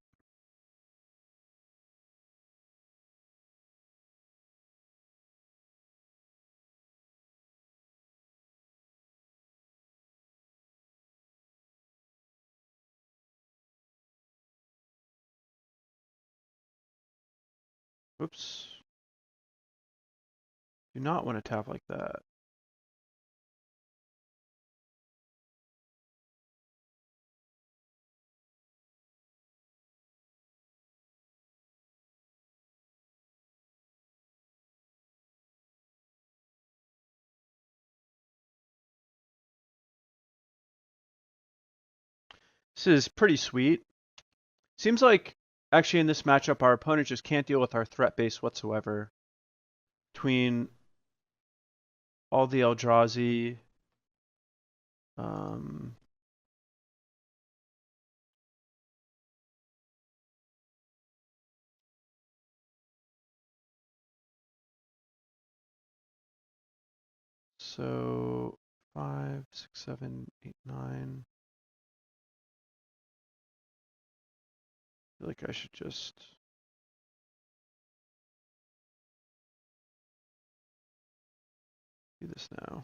Whoops. Do not want to tap like that. This is pretty sweet. Seems like actually in this matchup our opponent just can't deal with our threat base whatsoever. Between all the Eldrazi, so 5, 6, 7, 8, 9. I feel like I should just do this now.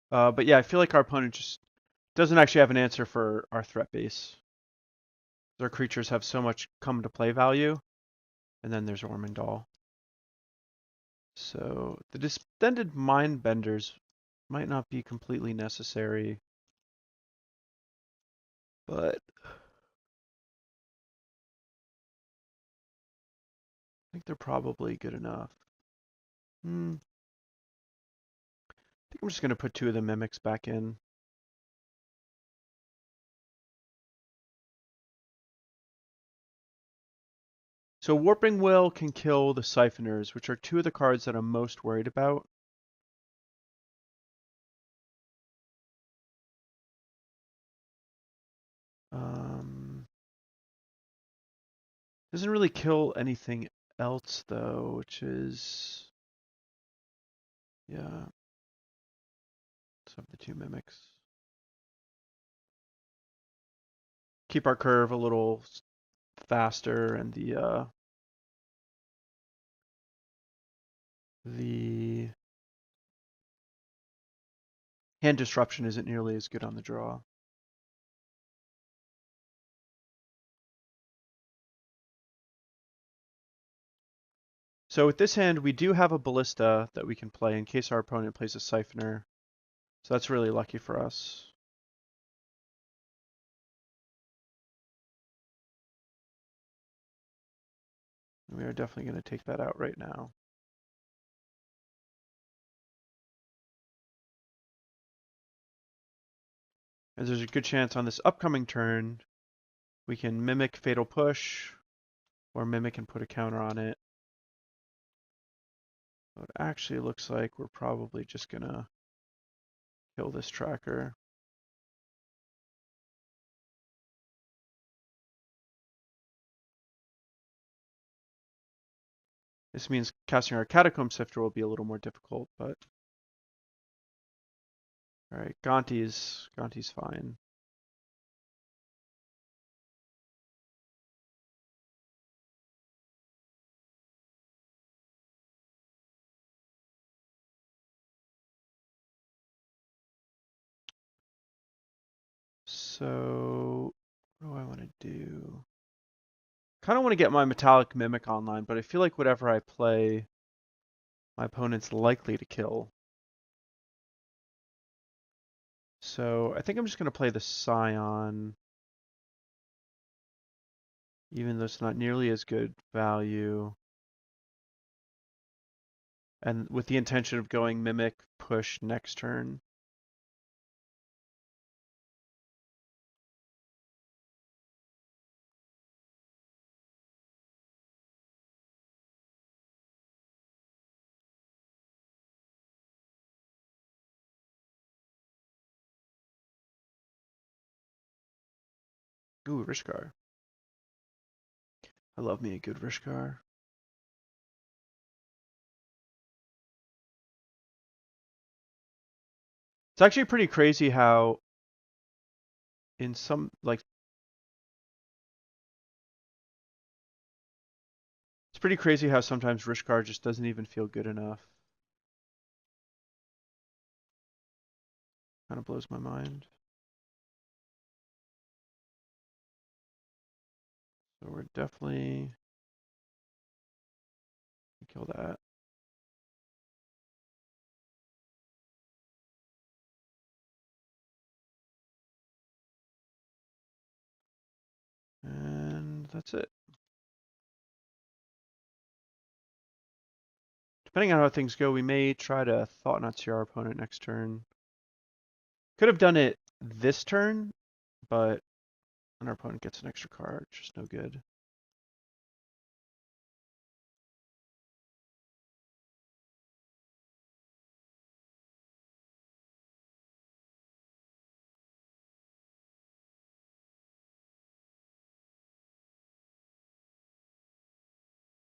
But yeah, I feel like our opponent just doesn't actually have an answer for our threat base. Their creatures have so much come to play value, and then there's Ormendahl. So the Distended Mindbenders might not be completely necessary, but I think they're probably good enough. I think I'm just going to put 2 of the Mimics back in. So Warping Wail can kill the Siphoners, which are 2 of the cards that I'm most worried about. Doesn't really kill anything else though, which is, yeah. Let's have the 2 Mimics. Keep our curve a little faster, and the hand disruption isn't nearly as good on the draw. So with this hand, we do have a Ballista that we can play in case our opponent plays a Siphoner. So that's really lucky for us. We are definitely going to take that out right now. As there's a good chance on this upcoming turn, we can Mimic Fatal Push, or Mimic and put a counter on it. But it actually looks like we're probably just going to kill this tracker. This means casting our Catacomb Sifter will be a little more difficult, but all right, Gonti's fine. So what do I want to do? Kind of want to get my Metallic Mimic online, but I feel like whatever I play, my opponent's likely to kill. So I think I'm just going to play the Scion. even though it's not nearly as good value. And with the intention of going Mimic, push next turn. Ooh, Rishkar. I love me a good Rishkar. It's actually pretty crazy how in some, like, it's pretty crazy how sometimes Rishkar just doesn't even feel good enough. Kind of blows my mind. So we're definitely kill that. And that's it. Depending on how things go, we may try to Thoughtnot Seer our opponent next turn. Could have done it this turn, but then our opponent gets an extra card, just no good.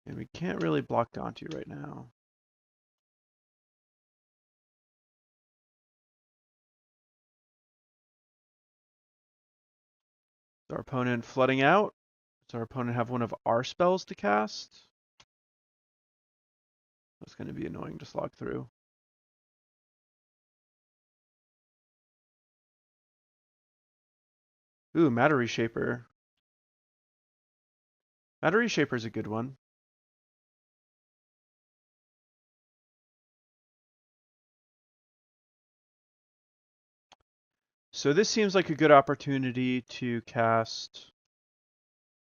And we can't really block Dante right now. Is our opponent flooding out? Does our opponent have one of our spells to cast? That's going to be annoying to slog through. Ooh, Matter Reshaper. Matter Reshaper is a good one. So this seems like a good opportunity to cast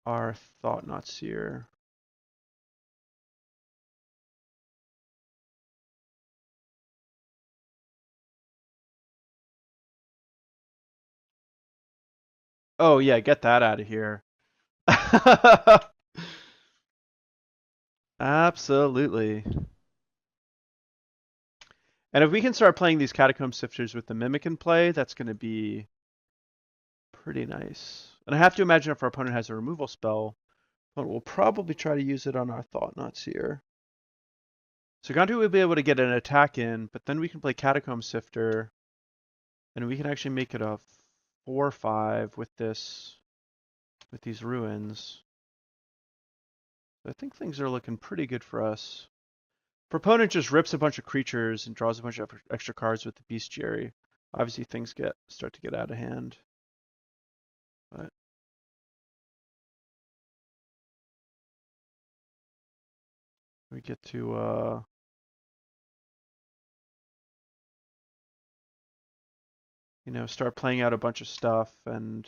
our Thoughtnot Seer. Oh yeah, get that out of here. Absolutely. And if we can start playing these Catacomb Sifters with the Mimic in play, that's going to be pretty nice. And I have to imagine if our opponent has a removal spell, we'll probably try to use it on our Thoughtnot Seer. So Gantu will be able to get an attack in, but then we can play Catacomb Sifter, and we can actually make it a 4/5 with this, with these ruins. So I think things are looking pretty good for us. Proponent just rips a bunch of creatures and draws a bunch of extra cards with the Bestiary. Obviously things start to get out of hand. But we get to you know, start playing out a bunch of stuff, and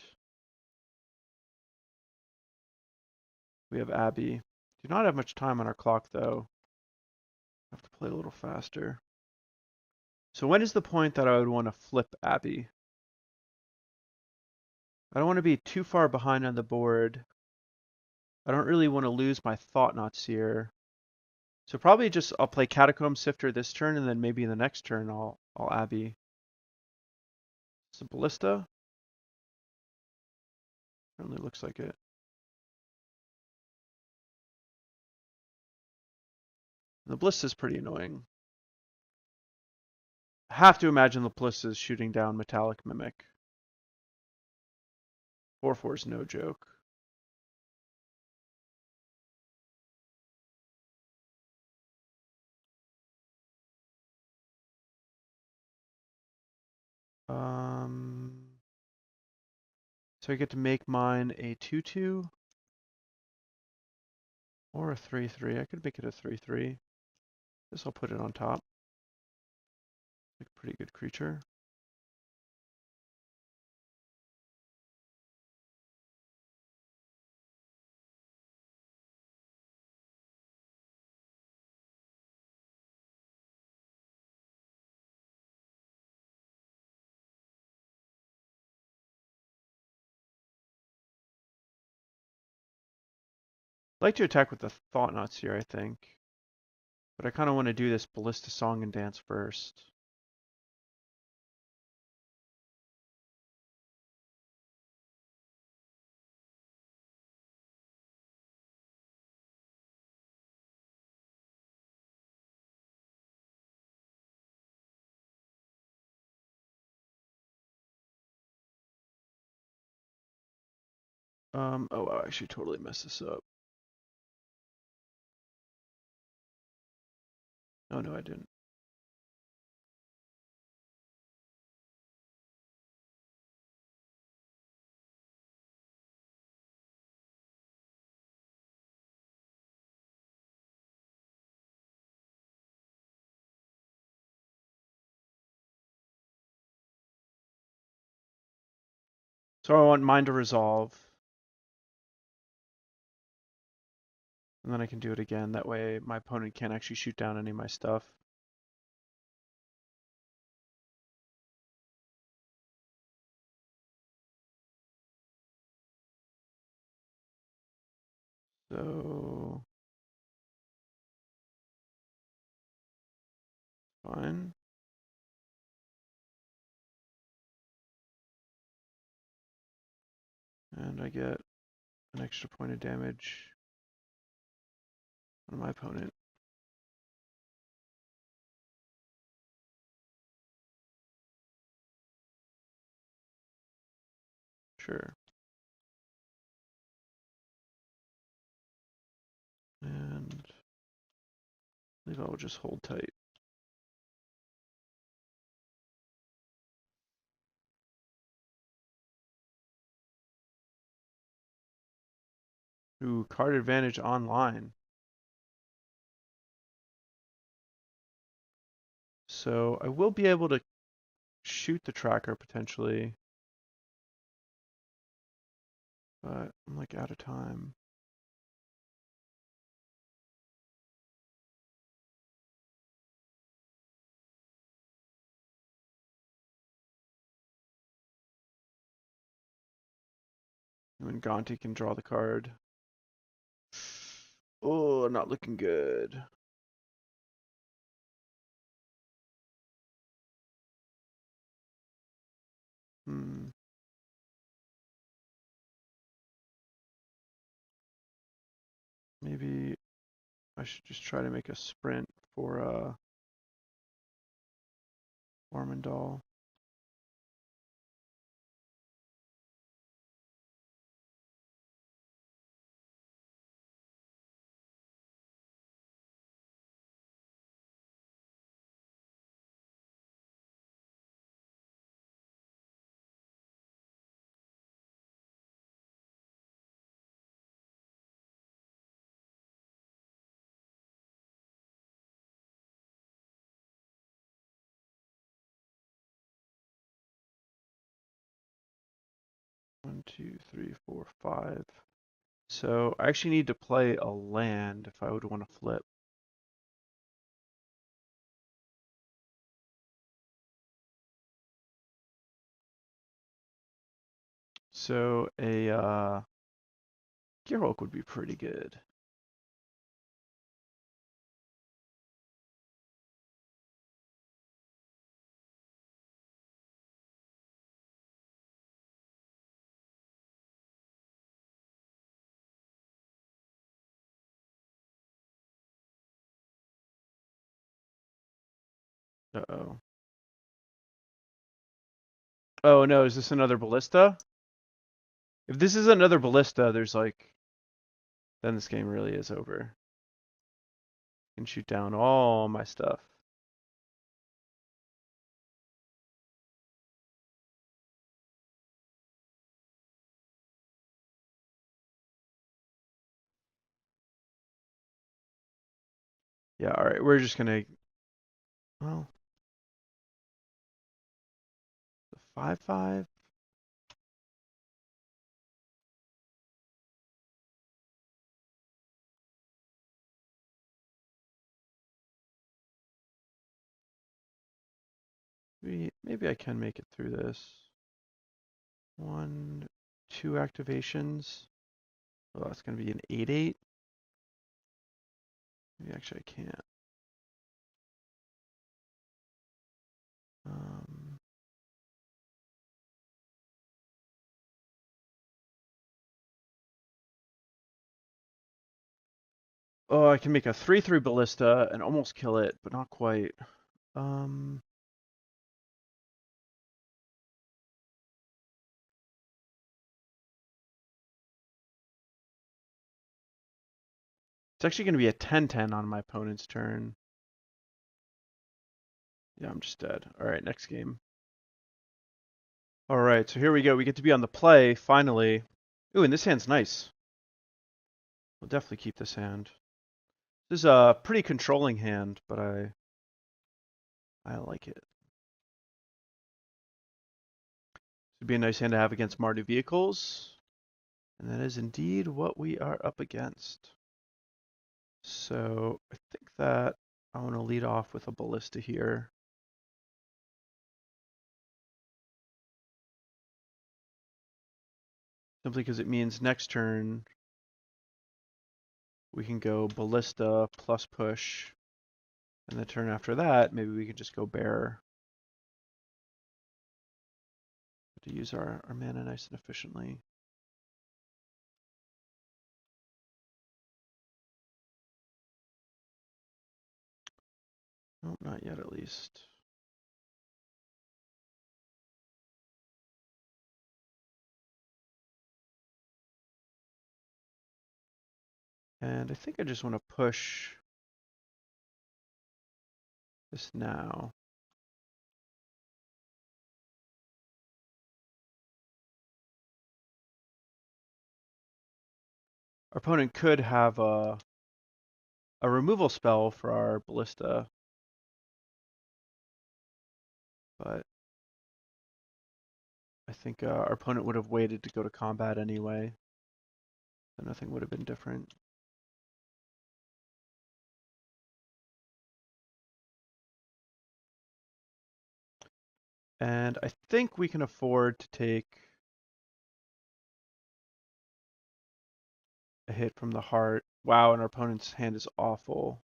we have Abbey. Do not have much time on our clock though. Have to play a little faster. So when is the point that I would want to flip Abbey? I don't want to be too far behind on the board. I don't really want to lose my Thoughtnot Seer. So probably just I'll play Catacomb Sifter this turn, and then maybe the next turn I'll Abbey. It's a Ballista. Certainly looks like it. The Ballista is pretty annoying. I have to imagine the Ballista is shooting down Metallic Mimic. 4/4 is no joke. So I get to make mine a 2/2 or a 3/3. I could make it a 3/3. Guess I'll put it on top. Like a pretty good creature. like to attack with the Thoughtnot Seer, I think. But I kind of want to do this Ballista Song and Dance first. Oh, I actually totally messed this up. Oh, no, I didn't. So I want mine to resolve. And then I can do it again. That way my opponent can't actually shoot down any of my stuff. So fine. And I get an extra point of damage on my opponent. Sure. And I believe I will just hold tight. Ooh, card advantage online. So I will be able to shoot the tracker potentially. But I'm like out of time. And then Gonti can draw the card. Oh, not looking good. Maybe I should just try to make a sprint for Ormendahl. One, two, three, four, five. So I actually need to play a land if I would want to flip. So a Gearhulk would be pretty good. Uh-oh. Oh no, is this another Ballista? If this is another Ballista, there's like, then this game really is over. I can shoot down all my stuff. Yeah, alright, we're just gonna, well, the 5/5. Maybe I can make it through this. 1, 2 activations. Oh, that's gonna be an 8/8. Maybe actually I can't. Oh, I can make a 3/3 Ballista and almost kill it, but not quite. Um, it's actually going to be a 10/10 on my opponent's turn. Yeah, I'm just dead. All right, next game. All right, so here we go. We get to be on the play, finally. Ooh, and this hand's nice. We'll definitely keep this hand. This is a pretty controlling hand, but I like it. This would be a nice hand to have against Mardu vehicles. And that is indeed what we are up against. So I think that I want to lead off with a Ballista here. Simply because it means next turn we can go Ballista plus push. And the turn after that, maybe we can just go Bear. To use our mana nice and efficiently. Nope, not yet at least. And I think I just want to push this now. Our opponent could have a removal spell for our Ballista, but I think our opponent would have waited to go to combat anyway, so nothing would have been different. And I think we can afford to take a hit from the heart. Wow, and our opponent's hand is awful.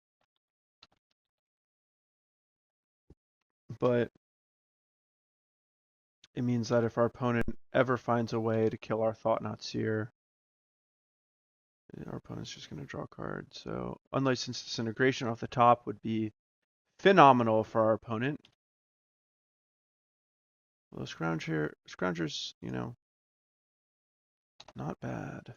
But it means that if our opponent ever finds a way to kill our Thoughtnot Seer, our opponent's just going to draw a card. So Unlicensed Disintegration off the top would be phenomenal for our opponent. Although Scrounger's, you know, not bad.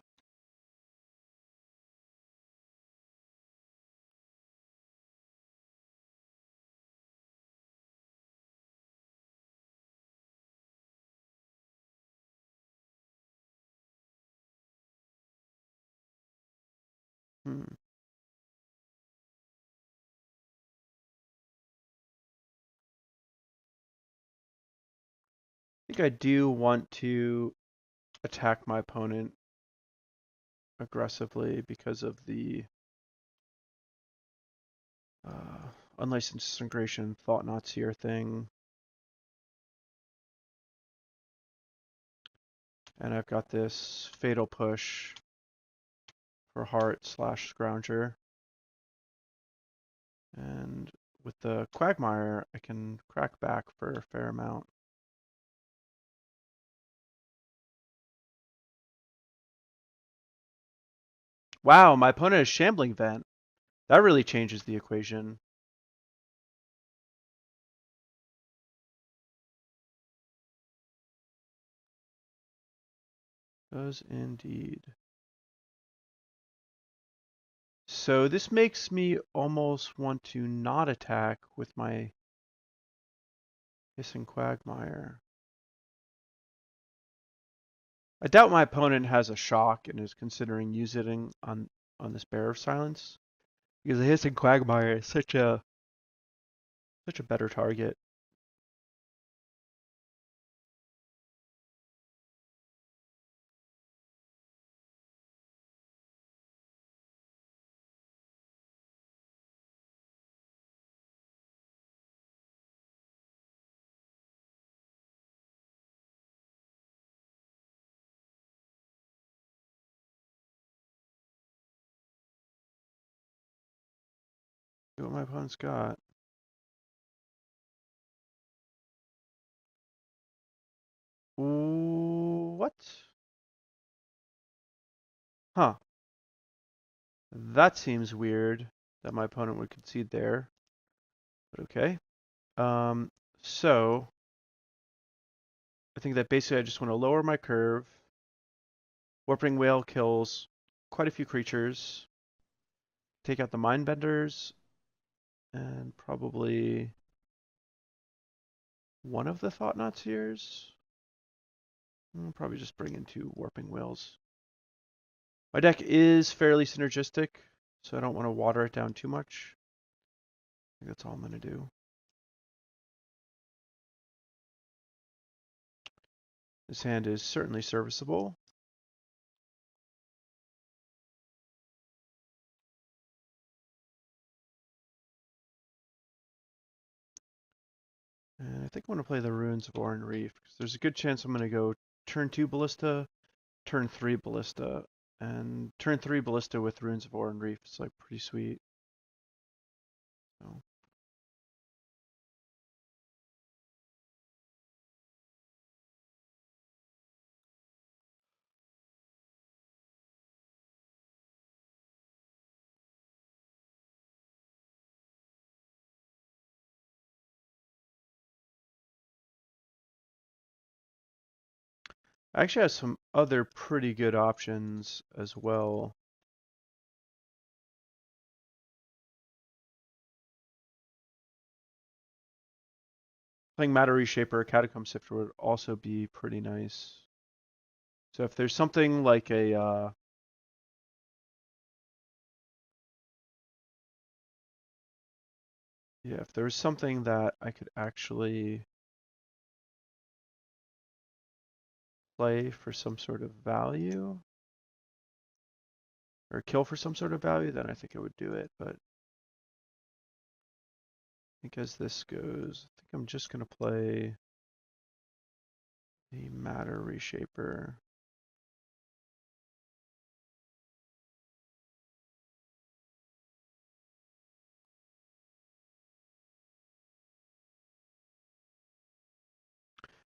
I think I do want to attack my opponent aggressively because of the Unlicensed Disintegration, Thoughtnot Seer thing. And I've got this Fatal Push for Heart / Scrounger. And with the Quagmire, I can crack back for a fair amount. Wow, my opponent is Shambling Vent. That really changes the equation. Does indeed. So this makes me almost want to not attack with my Hissing Quagmire. I doubt my opponent has a shock and is considering using on this Bear of Silence, because the Hissing Quagmire is such a better target. my opponent's got. Ooh, what? Huh. That seems weird that my opponent would concede there. But okay. So I think that basically I just want to lower my curve. Warping Wail kills quite a few creatures. Take out the Mindbenders and probably one of the Thoughtnot Seers. I'll probably just bring in 2 Warping Wails. My deck is fairly synergistic, so I don't want to water it down too much. I think that's all I'm going to do. This hand is certainly serviceable. And I think I'm going to play the Ruins of Oran-Rief, because there's a good chance I'm going to go turn 2 Ballista, turn 3 Ballista, and turn 3 Ballista with Ruins of Oran-Rief. It's like pretty sweet. So. I actually have some other pretty good options as well. Playing Matter Reshaper, Catacomb Sifter would also be pretty nice. So if there's something like a yeah, if there was something that I could actually play for some sort of value or kill for some sort of value, then I think I would do it. But I think as this goes, I think I'm just going to play the Matter Reshaper.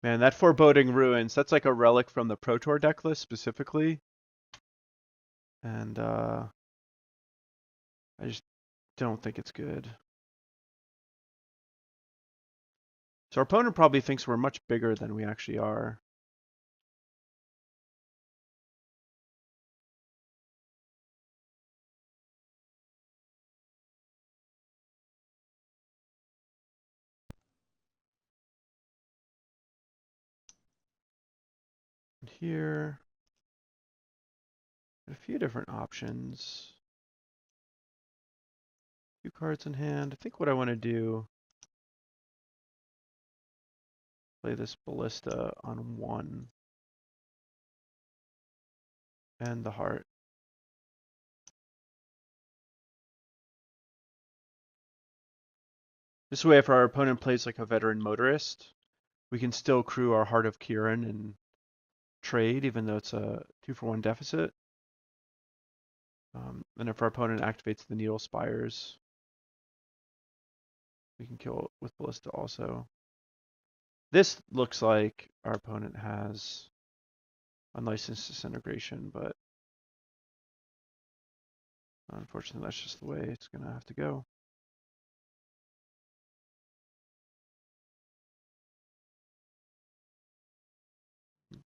Man, that Foreboding Ruins, that's like a relic from the Pro Tour deck list specifically. And I just don't think it's good. So our opponent probably thinks we're much bigger than we actually are. And here, a few different options. A few cards in hand. I think what I want to do, play this Ballista on 1. And the Heart. This way, if our opponent plays like a Veteran Motorist, we can still crew our Heart of Kiran and trade, even though it's a 2-for-1 deficit. And if our opponent activates the Needle Spires, we can kill it with Ballista also. This looks like our opponent has Unlicensed Disintegration, but unfortunately that's just the way it's going to have to go.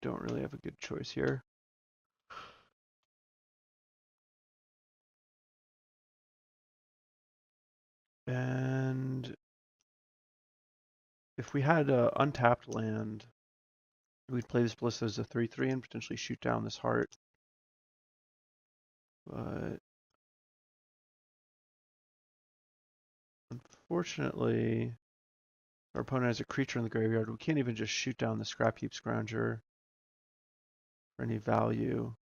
Don't really have a good choice here. And if we had an untapped land, we'd play this Ballista as a 3/3 and potentially shoot down this Heart. But unfortunately, our opponent has a creature in the graveyard. We can't even just shoot down the Scrap Heap Scrounger for any value.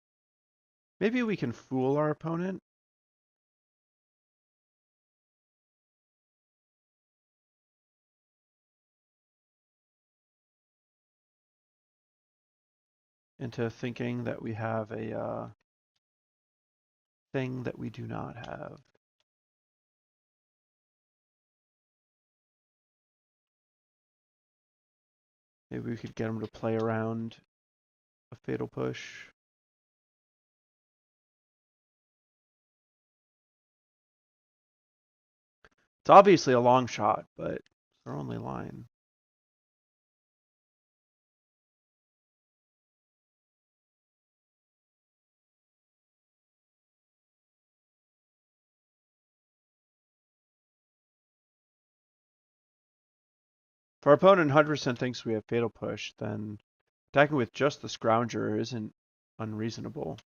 Maybe we can fool our opponent. Into thinking that we have a thing that we do not have. Maybe we could get him to play around a Fatal Push. It's obviously a long shot, but it's our only line. If our opponent 100% thinks we have Fatal Push, then attacking with just the Scrounger isn't unreasonable.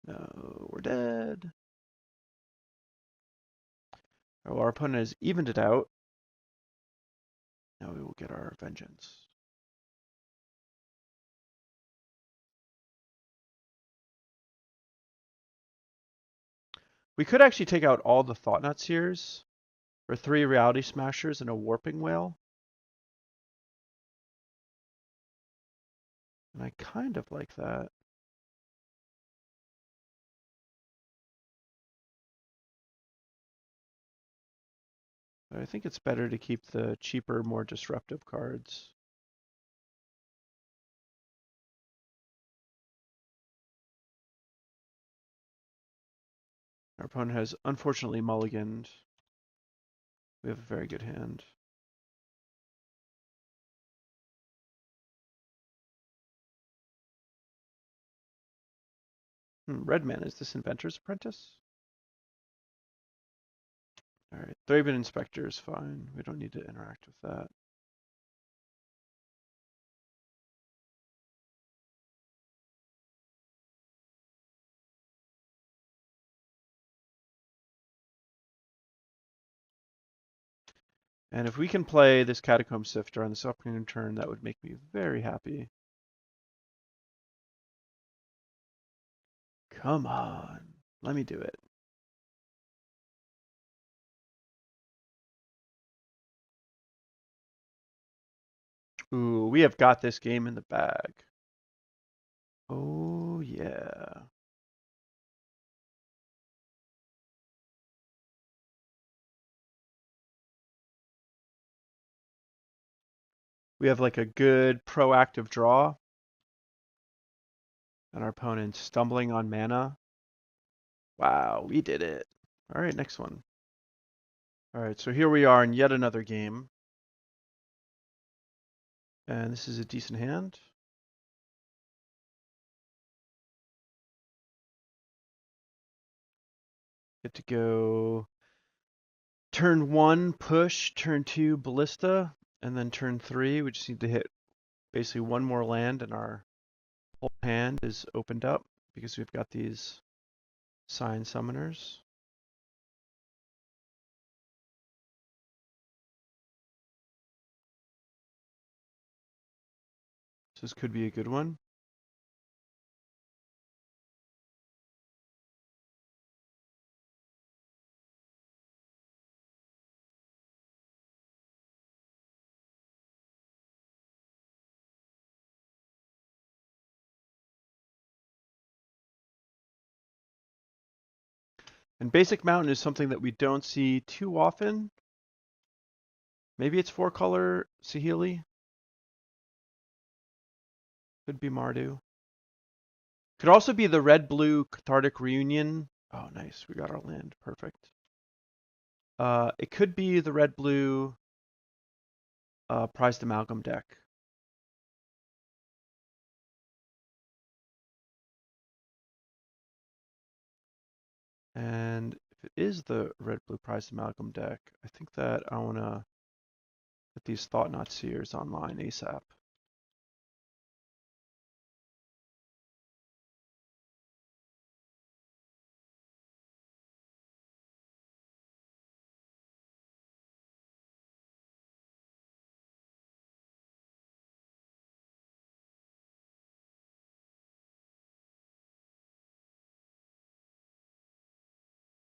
No, we're dead. Oh, our opponent has evened it out. Now we will get our vengeance. We could actually take out all the Thoughtnot Seers for 3 Reality Smashers and a Warping Wail. And I kind of like that. But I think it's better to keep the cheaper, more disruptive cards. Our opponent has unfortunately mulliganed. We have a very good hand. Red man, is this Inventor's Apprentice? Alright, Thraben Inspector is fine. We don't need to interact with that. And if we can play this Catacomb Sifter on this upcoming turn, that would make me very happy. Come on, let me do it. Ooh, we have got this game in the bag. Oh, yeah. We have like a good proactive draw. And our opponent's stumbling on mana. Wow, we did it. All right, next one. All right, so here we are in yet another game. And this is a decent hand. Get to go turn 1, push, turn 2, Ballista, and then turn 3, we just need to hit basically one more land and our whole hand is opened up because we've got these Scion Summoners. So this could be a good one. And Basic Mountain is something that we don't see too often. Maybe it's 4-color Saheeli. Could be Mardu. Could also be the red-blue Cathartic Reunion. Oh, nice. We got our land. Perfect. It could be the red-blue Prized Amalgam deck. And if it is the red-blue Prized Amalgam deck, I think that I want to put these Thoughtnot Seers online ASAP.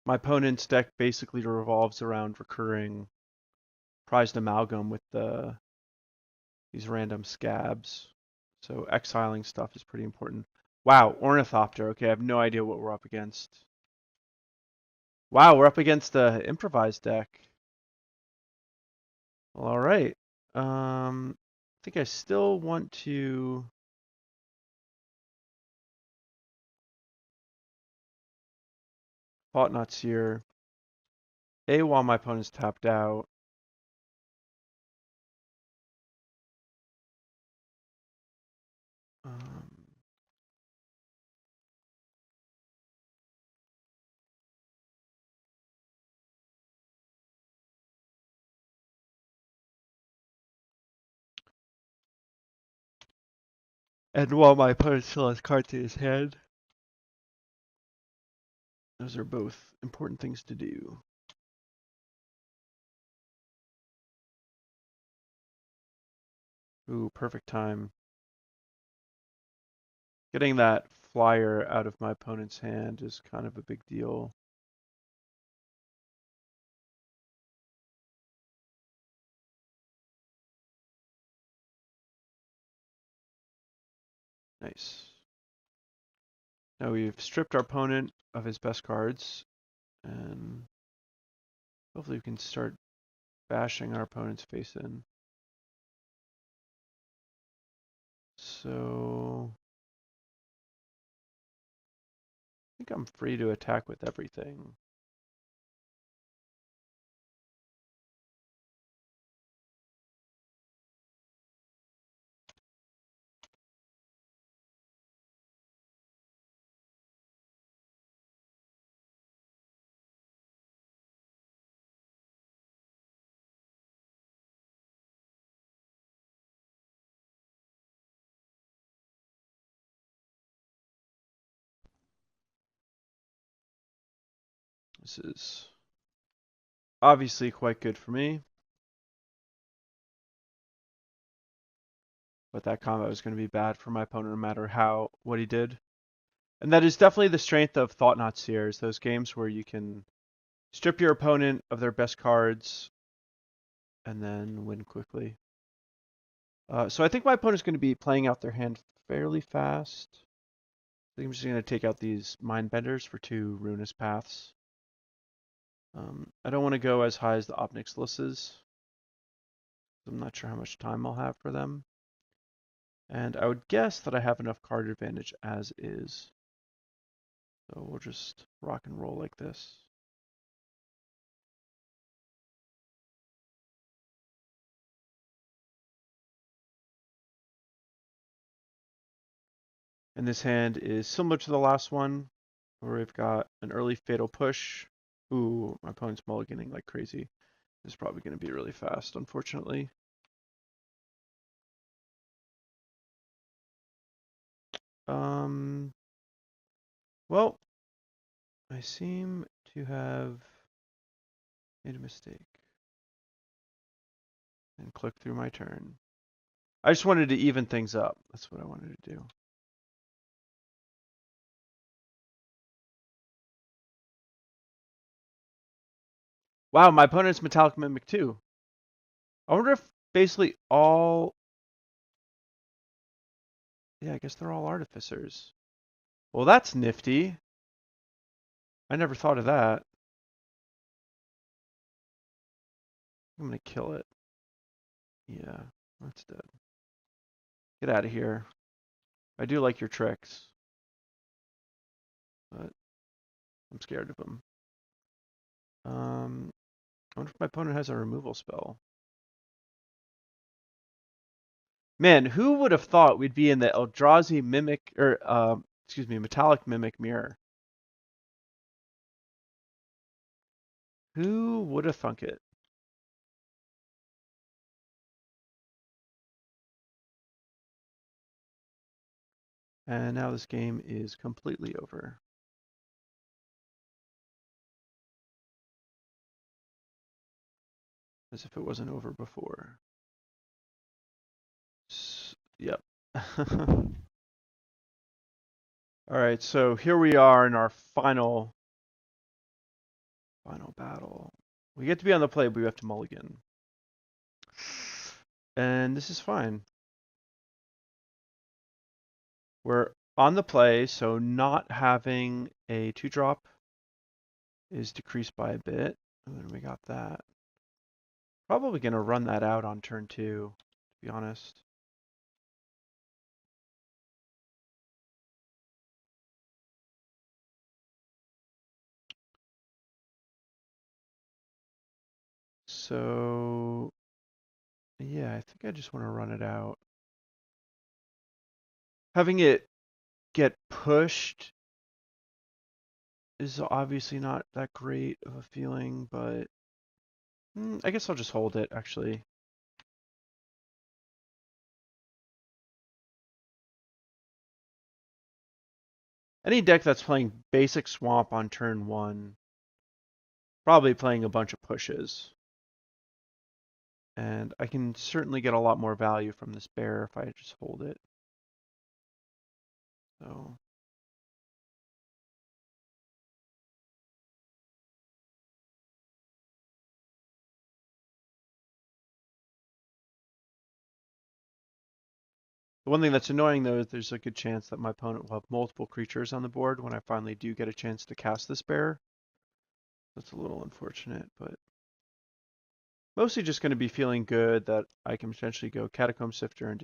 My opponent's deck basically revolves around recurring Prized Amalgam with these random scabs. So exiling stuff is pretty important. Wow, Ornithopter. Okay, I have no idea what we're up against. Wow, we're up against the Improvise deck. All right. I think I still want to Thoughtnot Seer. While my opponent's tapped out. And while my opponent still has cards in his hand. Those are both important things to do. Ooh, perfect time. Getting that flyer out of my opponent's hand is kind of a big deal. Nice. Now we've stripped our opponent of his best cards, and hopefully we can start bashing our opponent's face in. So I think I'm free to attack with everything. This is obviously quite good for me. But that combo is going to be bad for my opponent no matter what he did. And that is definitely the strength of Thoughtnot Seer, is those games where you can strip your opponent of their best cards and then win quickly. So I think my opponent's going to be playing out their hand fairly fast. I think I'm just going to take out these Mindbenders for 2 Ruinous Paths. I don't want to go as high as the Ob Nixilises. I'm not sure how much time I'll have for them. And I would guess that I have enough card advantage as is. So we'll just rock and roll like this. And this hand is similar to the last one, where we've got an early fatal push. Ooh, my opponent's mulliganing like crazy. This is probably going to be really fast, unfortunately. Well, I seem to have made a mistake and click through my turn. I just wanted to even things up. That's what I wanted to do. Wow, my opponent's Metallic Mimic too. I wonder if basically all... Yeah, I guess they're all Artificers. Well, that's nifty. I never thought of that. I'm going to kill it. Yeah, that's dead. Get out of here. I do like your tricks, but I'm scared of them. I wonder if my opponent has a removal spell. Man, who would have thought we'd be in the Eldrazi Mimic, or excuse me, Metallic Mimic Mirror? Who would have thunk it? And now this game is completely over. As if it wasn't over before. Yep. All right, so here we are in our final battle. We get to be on the play, but we have to mulligan. And this is fine. We're on the play, so not having a 2-drop is decreased by a bit. And we got that. Probably going to run that out on turn 2, to be honest. So, yeah, I think I just want to run it out. Having it get pushed is obviously not that great of a feeling, but I guess I'll just hold it, actually. Any deck that's playing basic swamp on turn 1, probably playing a bunch of pushes. And I can certainly get a lot more value from this bear if I just hold it. So the one thing that's annoying though is there's a good chance that my opponent will have multiple creatures on the board when I finally do get a chance to cast this bear. That's a little unfortunate, but mostly just going to be feeling good that I can potentially go Catacomb Sifter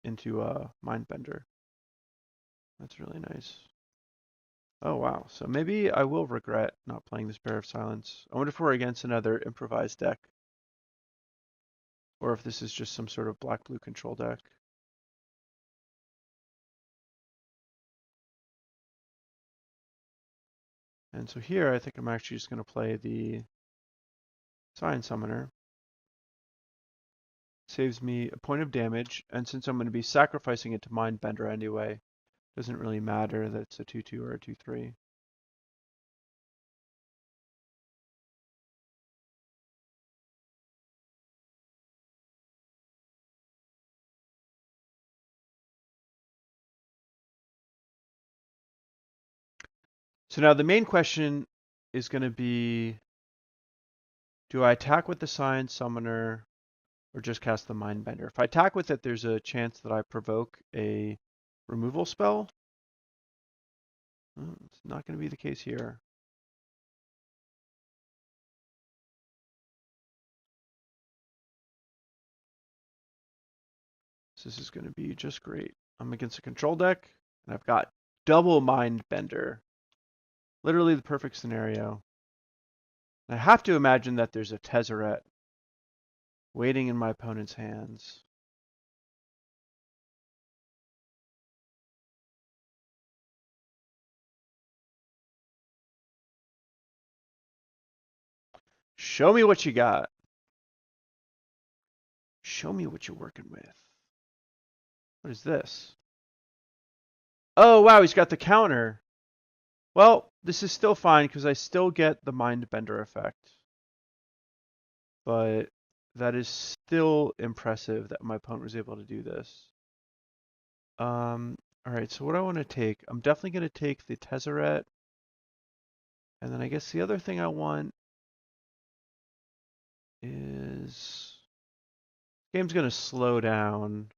into Mindbender. That's really nice. Oh wow, so maybe I will regret not playing this Bear of Silence. I wonder if we're against another improvised deck. Or if this is just some sort of black-blue control deck. And so here I think I'm actually just going to play the Scion Summoner. Saves me a point of damage, and since I'm going to be sacrificing it to Mindbender anyway, doesn't really matter that it's a 2/2 or a 2/3. So now the main question is going to be, do I attack with the Scion Summoner or just cast the Mindbender? If I attack with it, there's a chance that I provoke a removal spell. It's not going to be the case here. So this is going to be just great. I'm against a control deck, and I've got double Mindbender. Literally the perfect scenario. I have to imagine that there's a Tezzeret waiting in my opponent's hands. Show me what you got. Show me what you're working with. What is this? Oh, wow, he's got the counter. Well, this is still fine because I still get the Mindbender effect. But that is still impressive that my opponent was able to do this. All right, so what I want to take, I'm definitely going to take the Tezzeret. And then I guess the other thing I want is game's going to slow down.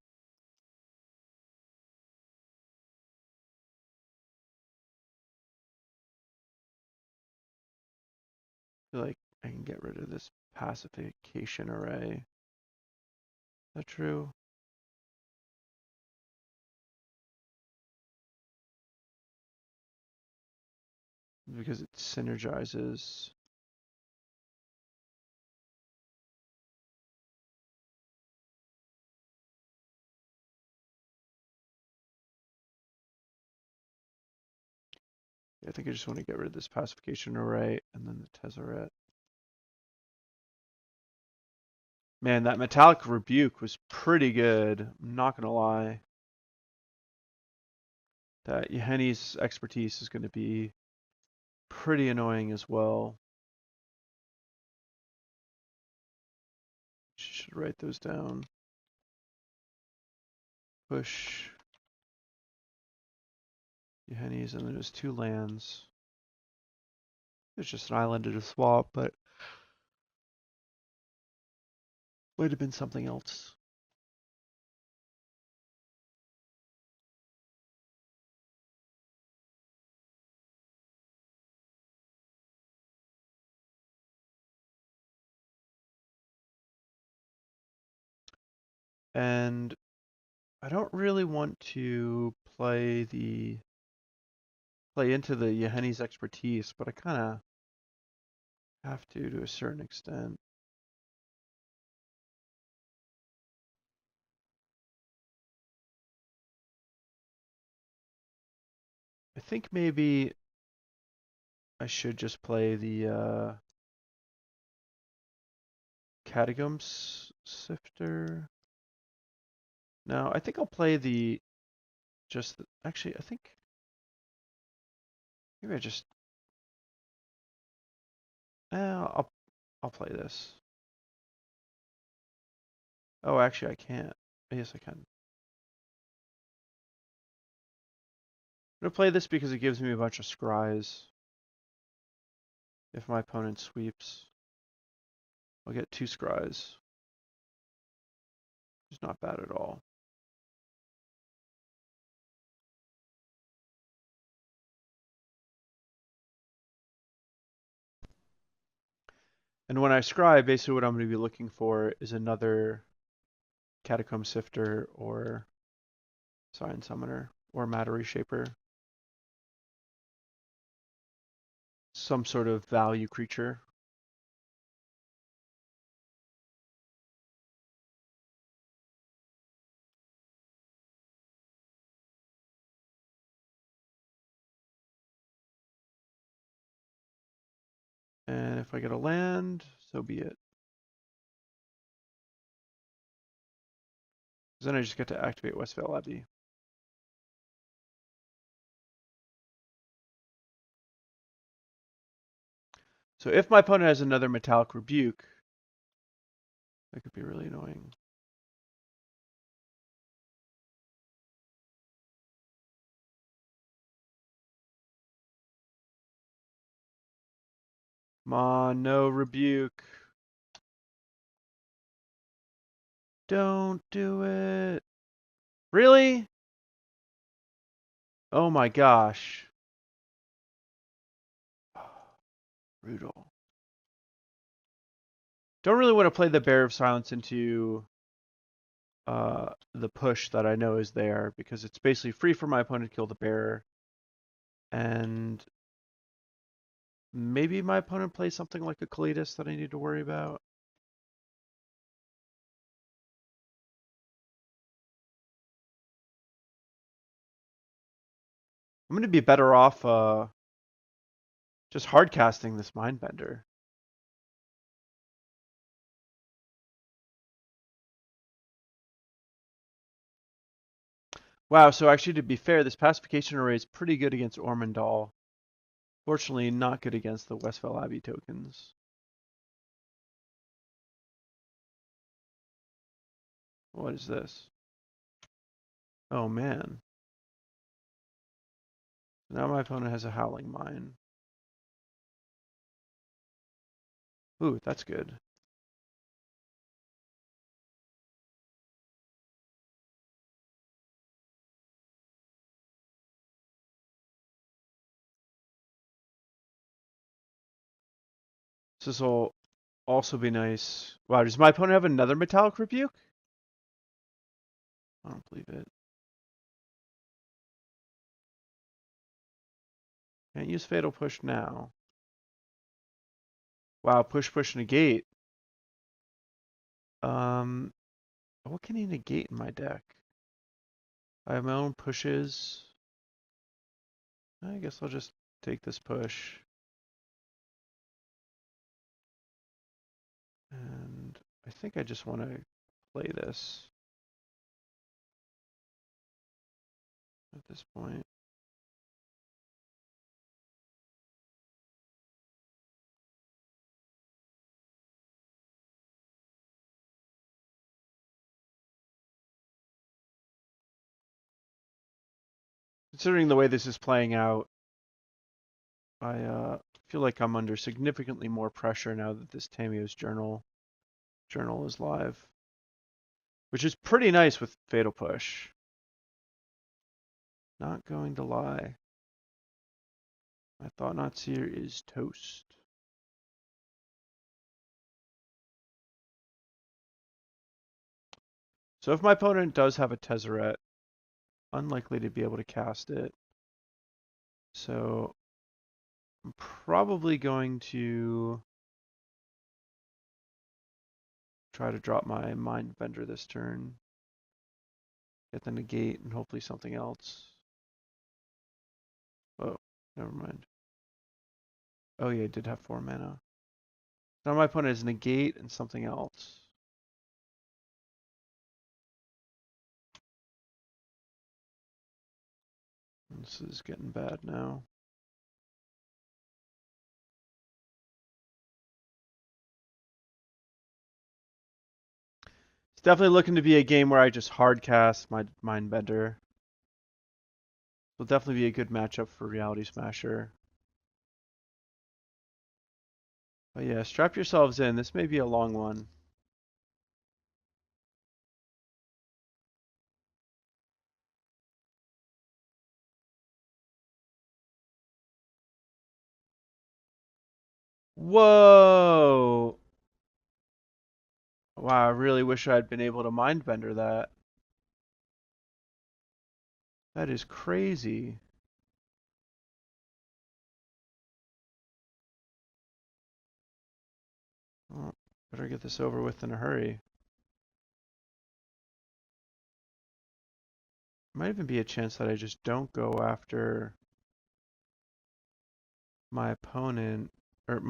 I feel like I can get rid of this pacification array. Is that true? Because it synergizes. I think I just want to get rid of this pacification array and then the Tezzeret. Man, that Metallic Rebuke was pretty good. I'm not going to lie. That Yahenni's expertise is going to be pretty annoying as well. Should write those down. Push Yahenni's, and then there's 2 lands. There's just an island to swap, but might have been something else. And I don't really want to play into the Yeheni's expertise, but I kind of have to a certain extent. I think maybe I should just play the Catacomb Sifter. No, I think I'll play actually, I think maybe I just I'll play this. Oh, actually I can't. Yes, I can. I'm gonna play this because it gives me a bunch of scries. If my opponent sweeps, I'll get 2 scries. It's not bad at all. And when I scry, basically what I'm going to be looking for is another Catacomb Sifter or Scion Summoner or Matter Reshaper. Some sort of value creature. And if I get a land, so be it. Then I just get to activate Westvale Abbey. So if my opponent has another Metallic Rebuke, that could be really annoying. Come on, no Rebuke. Don't do it. Really? Oh my gosh. Brutal. Don't really want to play the Bear of Silence into the push that I know is there, because it's basically free for my opponent to kill the bear. And maybe my opponent plays something like a Kalidas that I need to worry about. I'm going to be better off just hard casting this Mindbender. Wow, so actually to be fair, this pacification array is pretty good against Ormendahl. Fortunately, not good against the Westvale Abbey tokens. What is this? Oh man. Now my opponent has a Howling Mine. Ooh, that's good. This will also be nice. Wow, does my opponent have another Metallic Rebuke? I don't believe it. Can't use Fatal Push now. Wow, push, negate. What can he negate in my deck? I have my own pushes. I guess I'll just take this push. And I think I just want to play this at this point. Considering the way this is playing out, I feel like I'm under significantly more pressure now that this Tamiyo's journal is live, which is pretty nice with Fatal Push. Not going to lie. My Thoughtnot Seer is toast. So if my opponent does have a Tezzeret, unlikely to be able to cast it. So I'm probably going to try to drop my Mindbender this turn. Get the negate and hopefully something else. Oh, never mind. Oh yeah, I did have 4 mana. Now my opponent has negate and something else. This is getting bad now. It's definitely looking to be a game where I just hard cast my Mindbender. Will definitely be a good matchup for Reality Smasher. But yeah, strap yourselves in. This may be a long one. Whoa! Wow, I really wish I'd been able to Mindbender that. That is crazy. Well, better get this over with in a hurry. Might even be a chance that I just don't go after my opponent or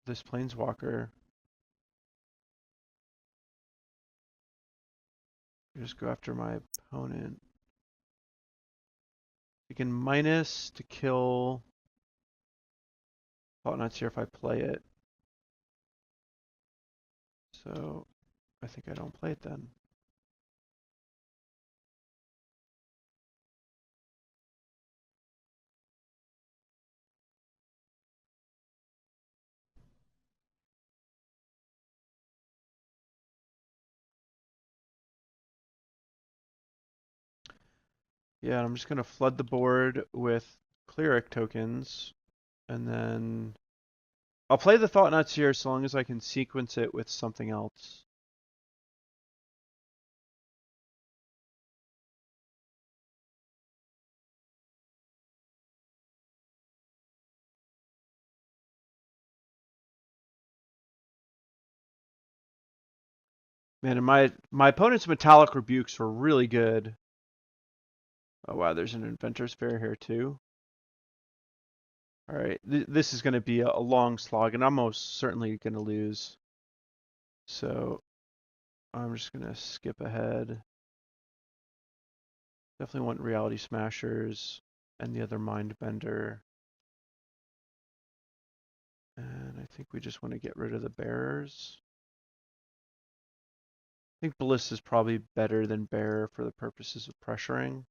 this planeswalker. Just go after my opponent. You can minus to kill Thoughtnot Seer if I play it. So I think I don't play it then. Yeah, I'm just going to flood the board with Cleric tokens, and then I'll play the Thoughtnot Seer so long as I can sequence it with something else. Man, and my opponent's Metallic Rebukes were really good. Oh wow, there's an Inventor's Fair here too. All right, this is going to be a long slog, and I'm most certainly going to lose. So I'm just going to skip ahead. Definitely want Reality Smashers and the other Mindbender. And I think we just want to get rid of the Bearers. I think Ballista is probably better than Bearer for the purposes of pressuring.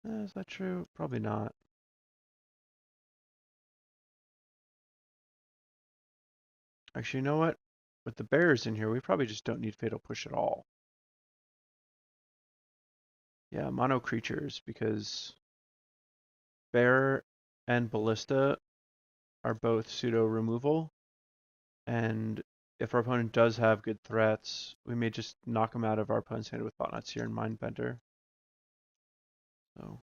Is that true? Probably not. Actually, you know what? With the Bearers in here, we probably just don't need Fatal Push at all. Yeah, mono creatures, because Bearer and Ballista are both pseudo removal. And if our opponent does have good threats, we may just knock them out of our opponent's hand with Thoughtnot Seer and Mindbender. So.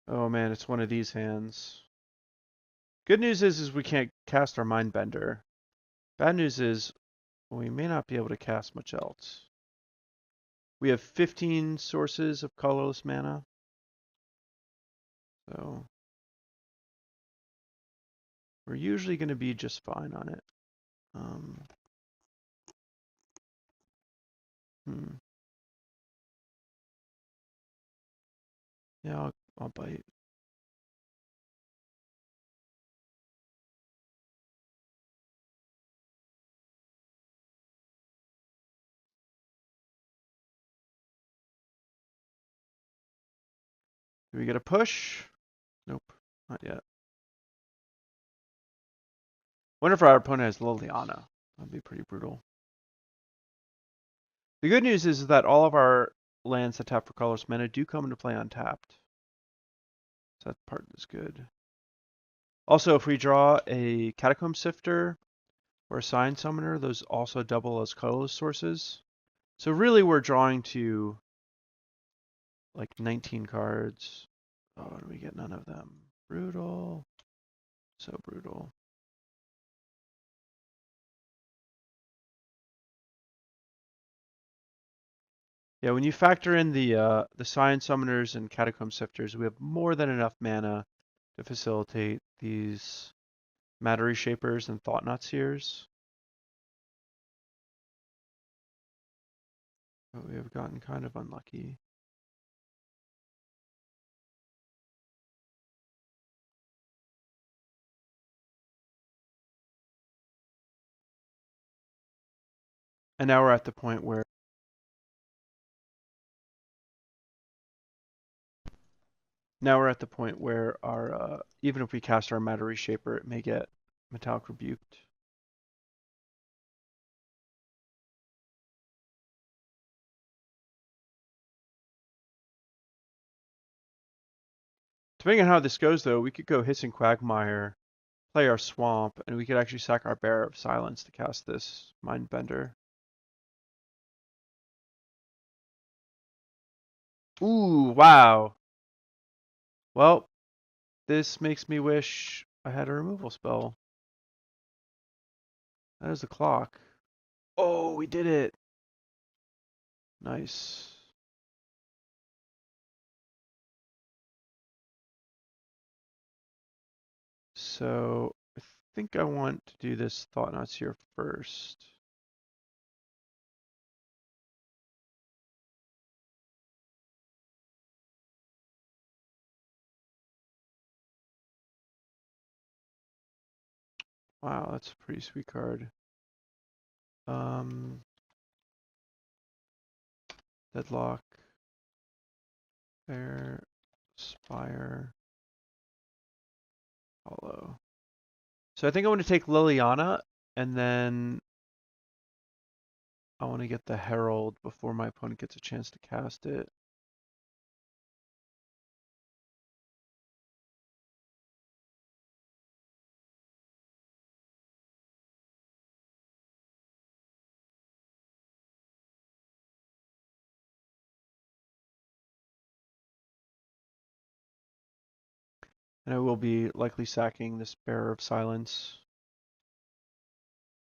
Oh man, it's one of these hands. Good news is we can't cast our Mindbender. Bad news is we may not be able to cast much else. We have 15 sources of colorless mana. So we're usually going to be just fine on it. Yeah, I'll bite. Do we get a push? Nope, not yet. Wonder if our opponent has Liliana. That'd be pretty brutal. The good news is that all of our lands that tap for colorless mana do come into play untapped. So that part is good. Also, if we draw a Catacomb Sifter or a Scion Summoner. Those also double as colorless sources. So really we're drawing to like 19 cards. Oh, and we get none of them. Brutal. So brutal. Yeah, when you factor in the Scion Summoners and Catacomb Sifters, we have more than enough mana to facilitate these Matter Reshapers and Thoughtnot Seers. But we have gotten kind of unlucky. And now we're at the point where our even if we cast our Matter Reshaper, it may get Metallic Rebuked. Depending on how this goes, though, we could go Hissing Quagmire, play our Swamp, and we could actually sack our Bearer of Silence to cast this Mindbender. Ooh, wow. Well, this makes me wish I had a removal spell. That is the clock. Oh, we did it. Nice. So I think I want to do this Thoughtnot Seer first. Wow, that's a pretty sweet card. Deadlock, Fair, Spire, Hollow. So I think I want to take Liliana, and then I want to get the Herald before my opponent gets a chance to cast it. And I will be likely sacking this Bearer of Silence,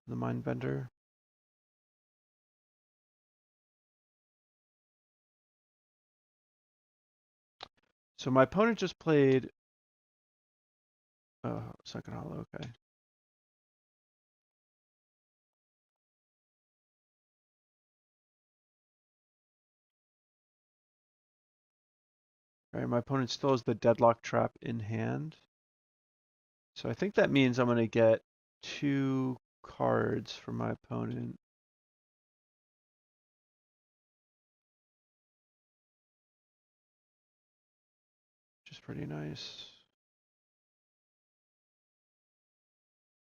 the Mindbender. So my opponent just played second hollow, okay. All right, my opponent still has the Deadlock Trap in hand. So I think that means I'm going to get 2 cards from my opponent. Which is pretty nice.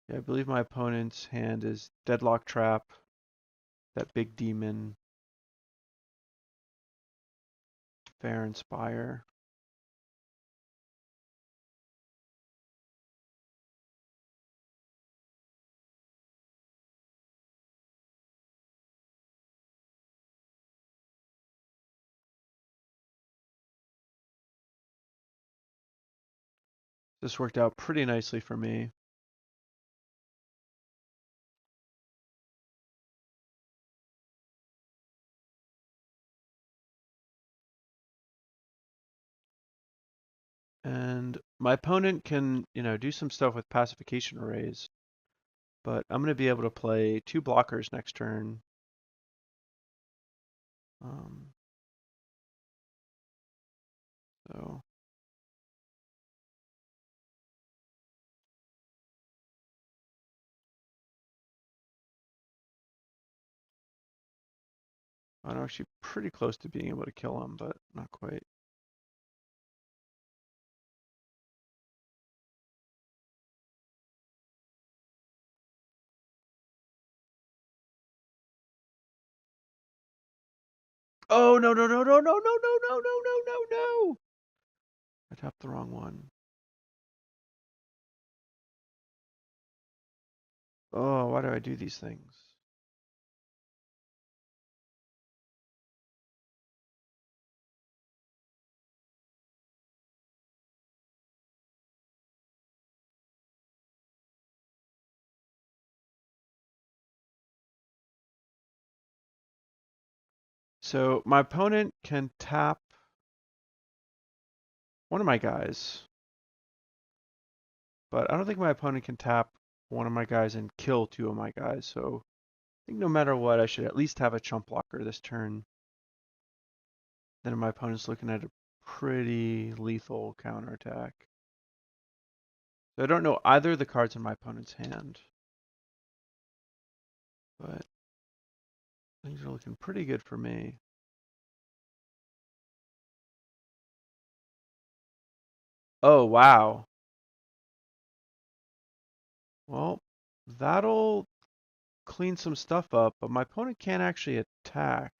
Yeah, I believe my opponent's hand is Deadlock Trap, that big demon, Fair and Spire. This worked out pretty nicely for me. And my opponent can, do some stuff with pacification arrays. But I'm going to be able to play 2 blockers next turn. So I'm actually pretty close to being able to kill him, but not quite. Oh, no, no, no, no, no, no, no, no, no, no, no, no. I tapped the wrong one. Oh, why do I do these things? So my opponent can tap one of my guys, but I don't think my opponent can tap one of my guys and kill two of my guys. So I think no matter what, I should at least have a chump blocker this turn. Then my opponent's looking at a pretty lethal counterattack. So I don't know either of the cards in my opponent's hand, but things are looking pretty good for me. Oh, wow. Well, that'll clean some stuff up, but my opponent can't actually attack.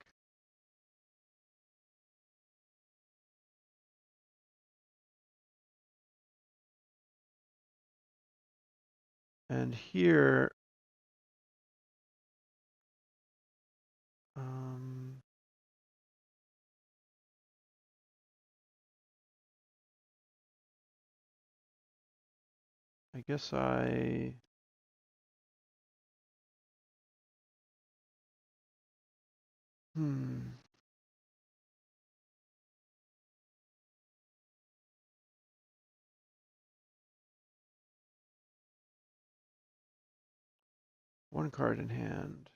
And here, um, I guess hmm. One card in hand.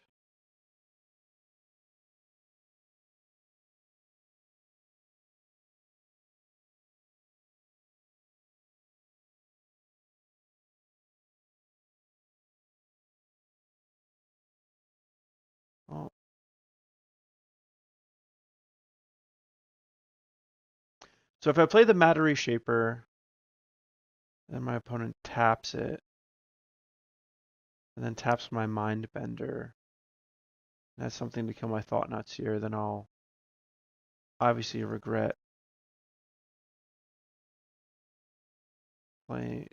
Oh. So if I play the Matter Reshaper, then my opponent taps it, and then taps my Mindbender, and that's something to kill my Thoughtnot Seer, then I'll obviously regret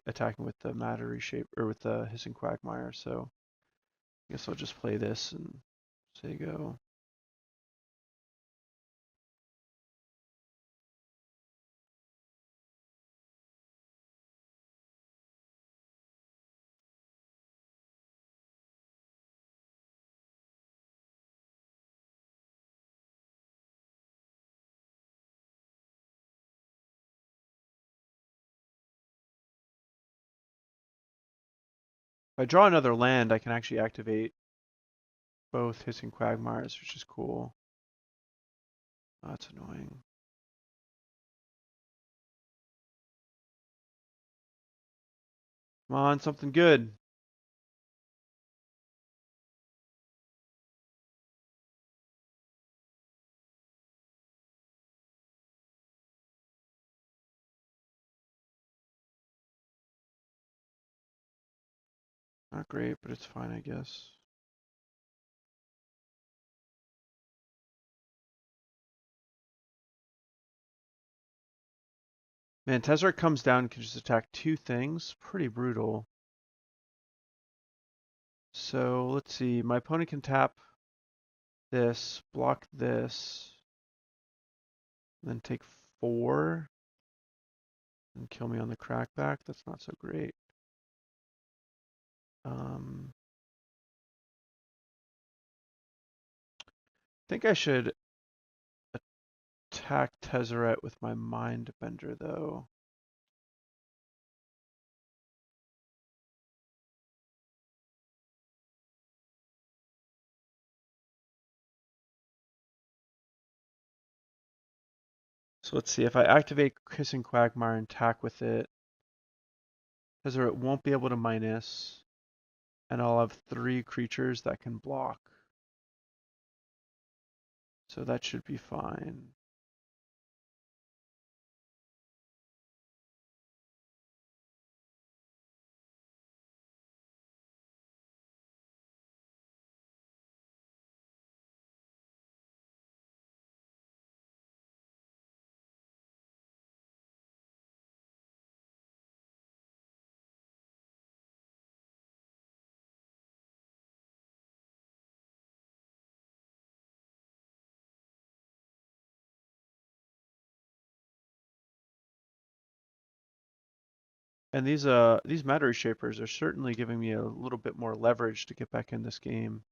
attacking with the Matter Reshaper, or with the Hissing Quagmire, so I guess I'll just play this and say go. If I draw another land, I can actually activate both Hissing Quagmires, which is cool. Oh, that's annoying. Come on, something good. Not great, but it's fine, I guess. Man, Tezzeret comes down and can just attack two things. Pretty brutal. So let's see. My opponent can tap this, block this, then take 4 and kill me on the crackback. That's not so great. I think I should attack Tezzeret with my Mindbender, though. So let's see. If I activate Hissing Quagmire and attack with it, Tezzeret won't be able to minus, and I'll have 3 creatures that can block. So that should be fine. And these Matter Reshapers are certainly giving me a little bit more leverage to get back in this game.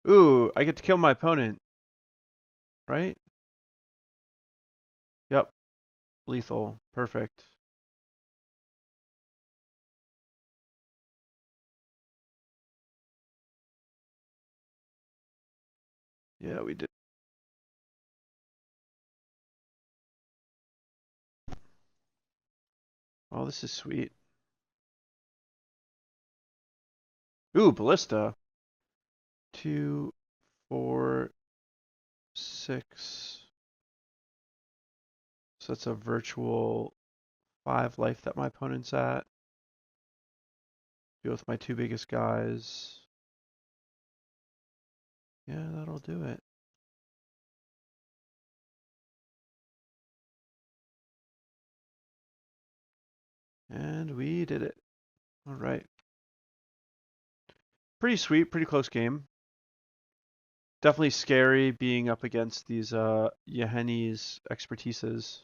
Ooh, I get to kill my opponent, right? Yep, lethal, perfect. Yeah, we did. Oh, this is sweet. Ooh, Ballista. 2, 4, 6. So that's a virtual 5 life that my opponent's at. Deal with my 2 biggest guys. Yeah, that'll do it. And we did it. All right. Pretty sweet, pretty close game. Definitely scary being up against these Yeheni's expertises.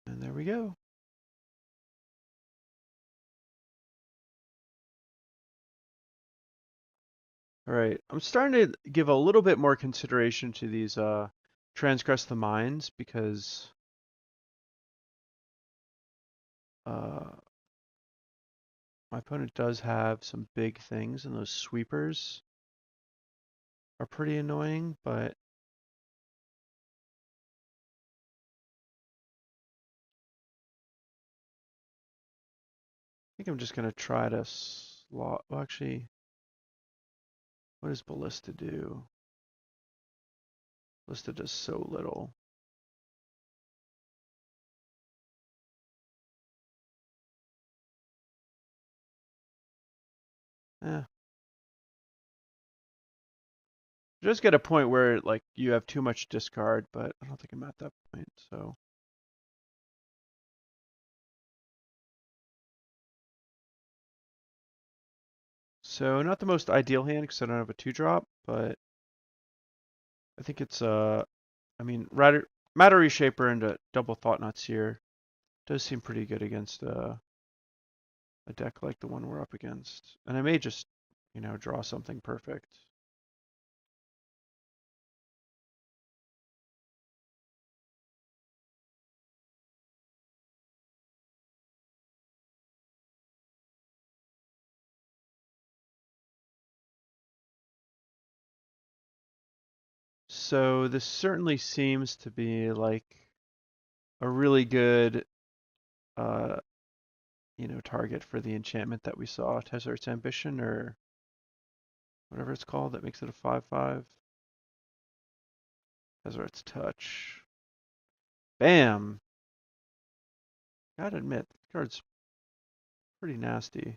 And there we go. All right, I'm starting to give a little bit more consideration to these Transgress the Minds because my opponent does have some big things, and those sweepers are pretty annoying, but I think I'm just going to try to slot. Well, actually, what does Ballista do? Ballista does so little. Eh. Just get a point where like you have too much discard, but I don't think I'm at that point, so. So not the most ideal hand because I don't have a 2-drop, but I think it's I mean Matter Reshaper and a double Thoughtnot Seer does seem pretty good against a deck like the one we're up against. And I may just, draw something perfect. So this certainly seems to be like a really good uh target for the enchantment that we saw, Tezzeret's Ambition or whatever it's called that makes it a 5/5. Tezzeret's Touch. Bam! Gotta admit, the card's pretty nasty.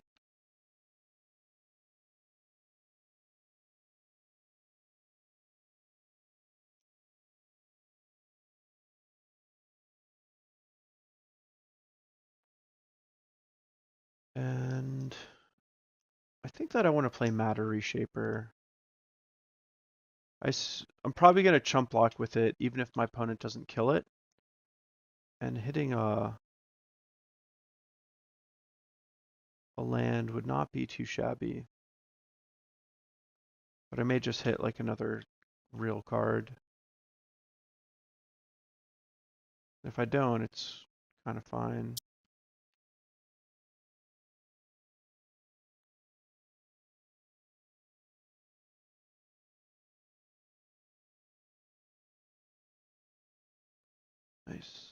And I think that I want to play Matter Reshaper. I'm probably going to chump block with it, even if my opponent doesn't kill it. And hitting a land would not be too shabby. But I may just hit like another real card. If I don't, it's kind of fine. Nice.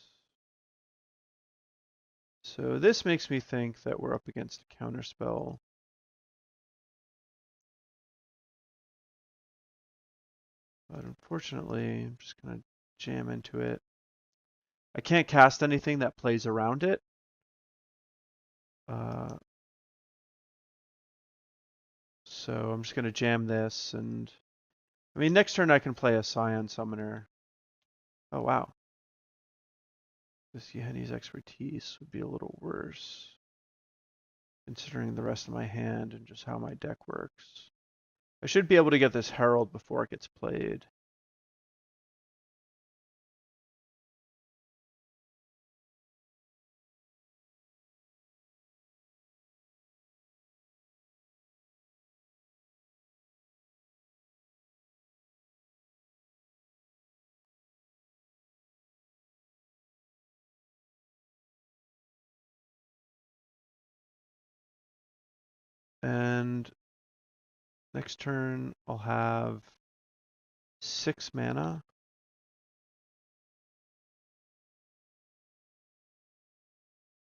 So this makes me think that we're up against a counterspell. But unfortunately, I'm just going to jam into it. I can't cast anything that plays around it. So I'm just going to jam this, and I mean, next turn I can play a Scion Summoner. Oh, wow. This Yahenni's expertise would be a little worse, considering the rest of my hand and just how my deck works. I should be able to get this Herald before it gets played. And next turn I'll have 6 mana.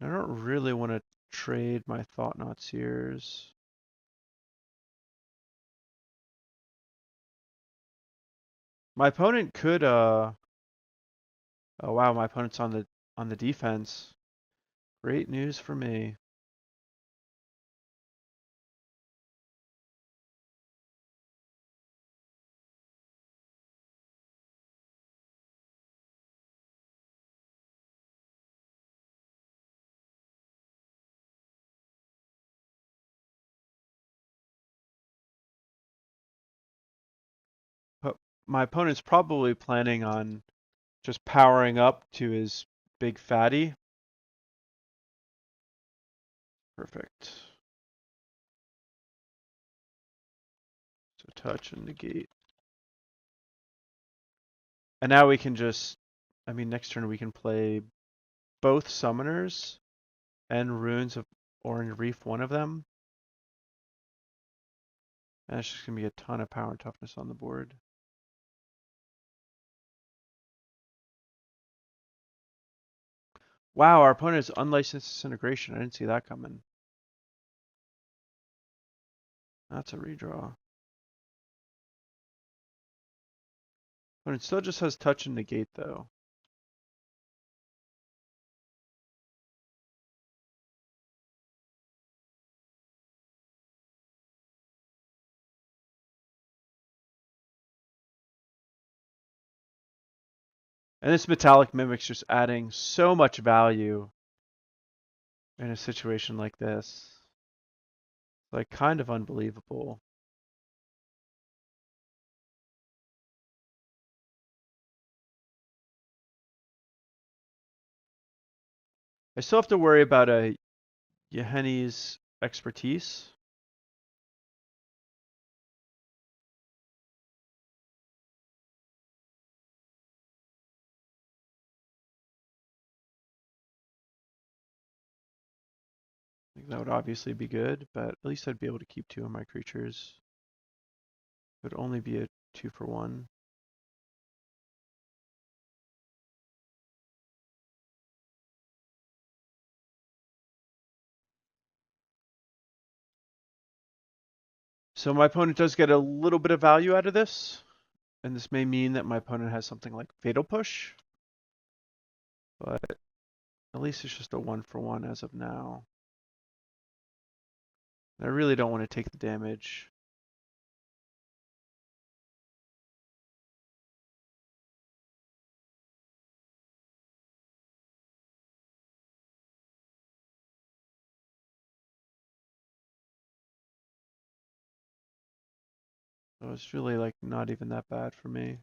I don't really want to trade my Thoughtnot Seers. My opponent could oh wow, my opponent's on the defense. Great news for me. But my opponent's probably planning on just powering up to his big fatty. Perfect. So touch and negate. And now we can just, I mean, next turn we can play both Summoners and Ruins of Oran-Rief, one of them. And it's just going to be a ton of power and toughness on the board. Wow, our opponent is Unlicensed Disintegration. I didn't see that coming. That's a redraw. But it still just has touch and negate, though. And this Metallic Mimic's just adding so much value in a situation like this. Like, kind of unbelievable. I still have to worry about a Yahenni's expertise. I think that would obviously be good, but at least I'd be able to keep 2 of my creatures. It would only be a 2-for-1. So my opponent does get a little bit of value out of this, and this may mean that my opponent has something like Fatal Push, but at least it's just a 1-for-1 as of now. And I really don't want to take the damage. So it's really like not even that bad for me.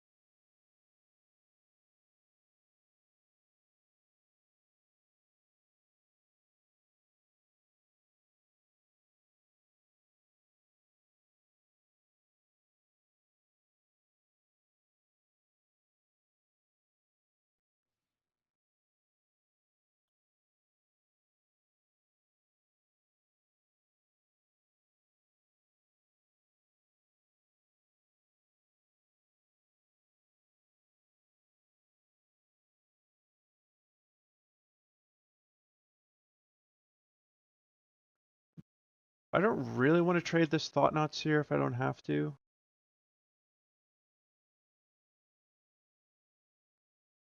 I don't really want to trade this Thoughtnot Seer if I don't have to.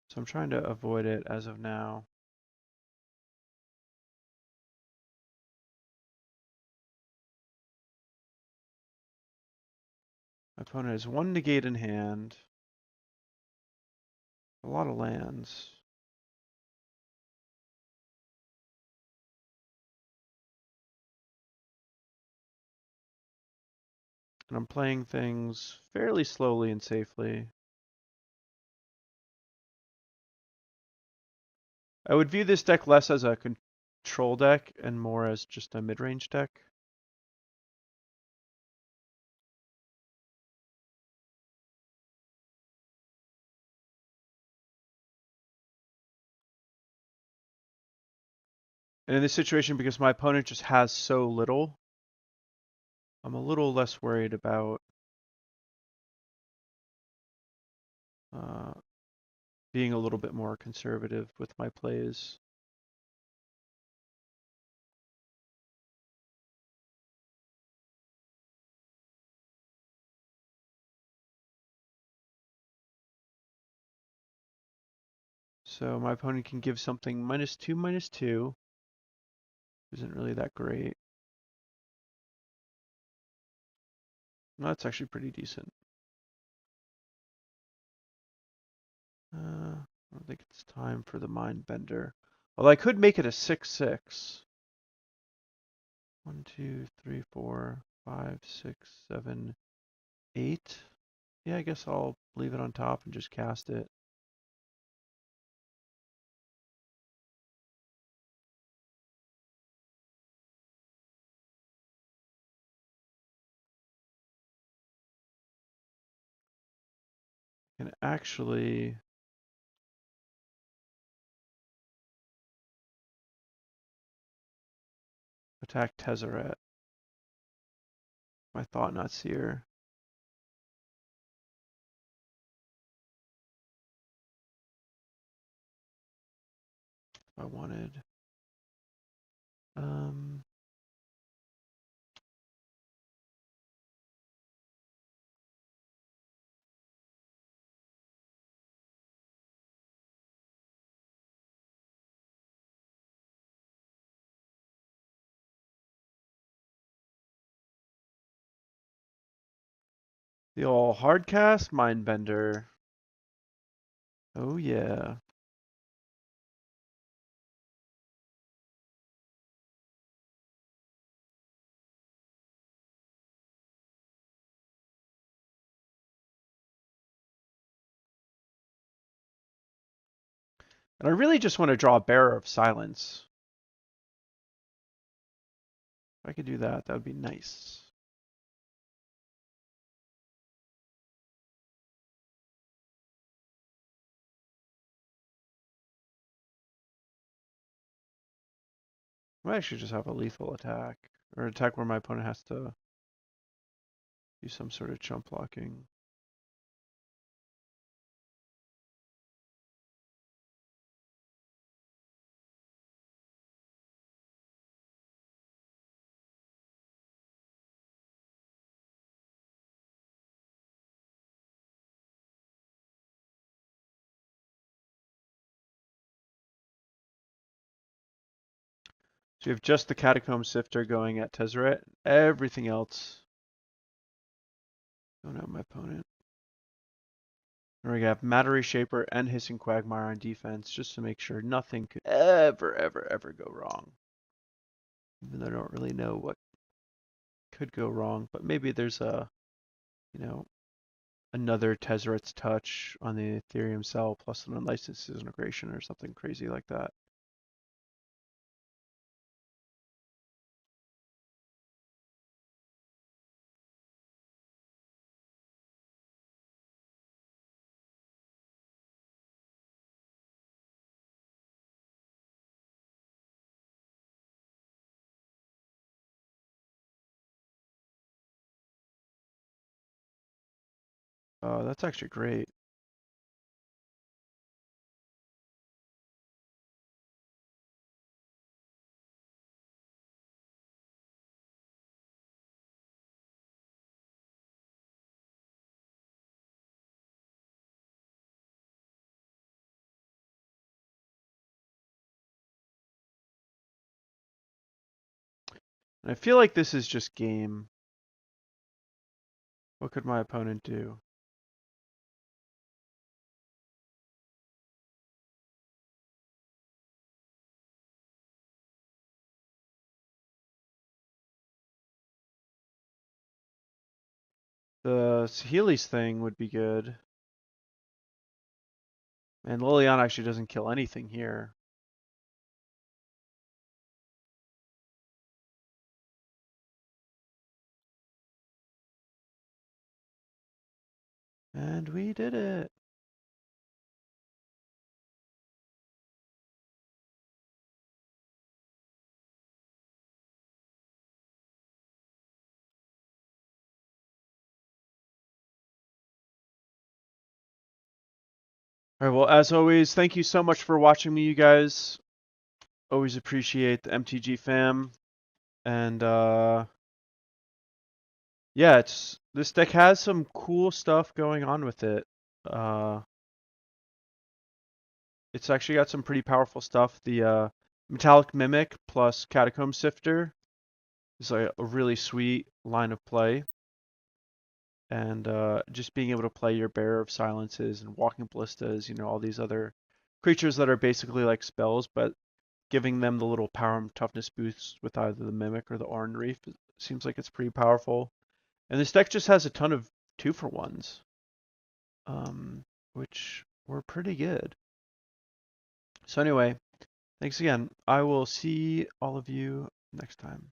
So I'm trying to avoid it as of now. My opponent has one negate in hand. A lot of lands. And I'm playing things fairly slowly and safely. I would view this deck less as a control deck and more as just a mid-range deck. And in this situation, because my opponent just has so little, I'm a little less worried about being a little bit more conservative with my plays. So my opponent can give something -2, -2. Isn't really that great. Well, that's actually pretty decent. I don't think it's time for the Mindbender. Although I could make it a 6/6. 1, 2, 3, 4, 5, 6, 7, 8. Yeah, I guess I'll leave it on top and just cast it. And actually attack Tezzeret. My Thoughtnot Seer. If I wanted. The old hardcast Mindbender. Oh yeah. And I really just want to draw a Bearer of Silence. If I could do that, that would be nice. I might actually just have a lethal attack. Or an attack where my opponent has to do some sort of chump blocking. So you have just the Catacomb Sifter going at Tezzeret. Everything else going at my opponent. And we have Matter Reshaper and Hissing Quagmire on defense, just to make sure nothing could ever go wrong. Even though I don't really know what could go wrong, but maybe there's a, another Tezzeret's Touch on the Ethereum cell plus an unlicensed integration or something crazy like that. Oh, that's actually great. And I feel like this is just game. What could my opponent do? The Saheeli's thing would be good. And Liliana actually doesn't kill anything here. And we did it. All right, well, as always, thank you so much for watching me, you guys. Always appreciate the MTG fam. And yeah, this deck has some cool stuff going on with it. It's actually got some pretty powerful stuff. The Metallic Mimic plus Catacomb Sifter is like a really sweet line of play. And just being able to play your Bearer of Silences and Walking Ballistas, you know, all these other creatures that are basically like spells, but giving them the little power and toughness boosts with either the Mimic or the Oran-Rief seems like it's pretty powerful. And this deck just has a ton of 2-for-1s, which were pretty good. So anyway, thanks again. I will see all of you next time.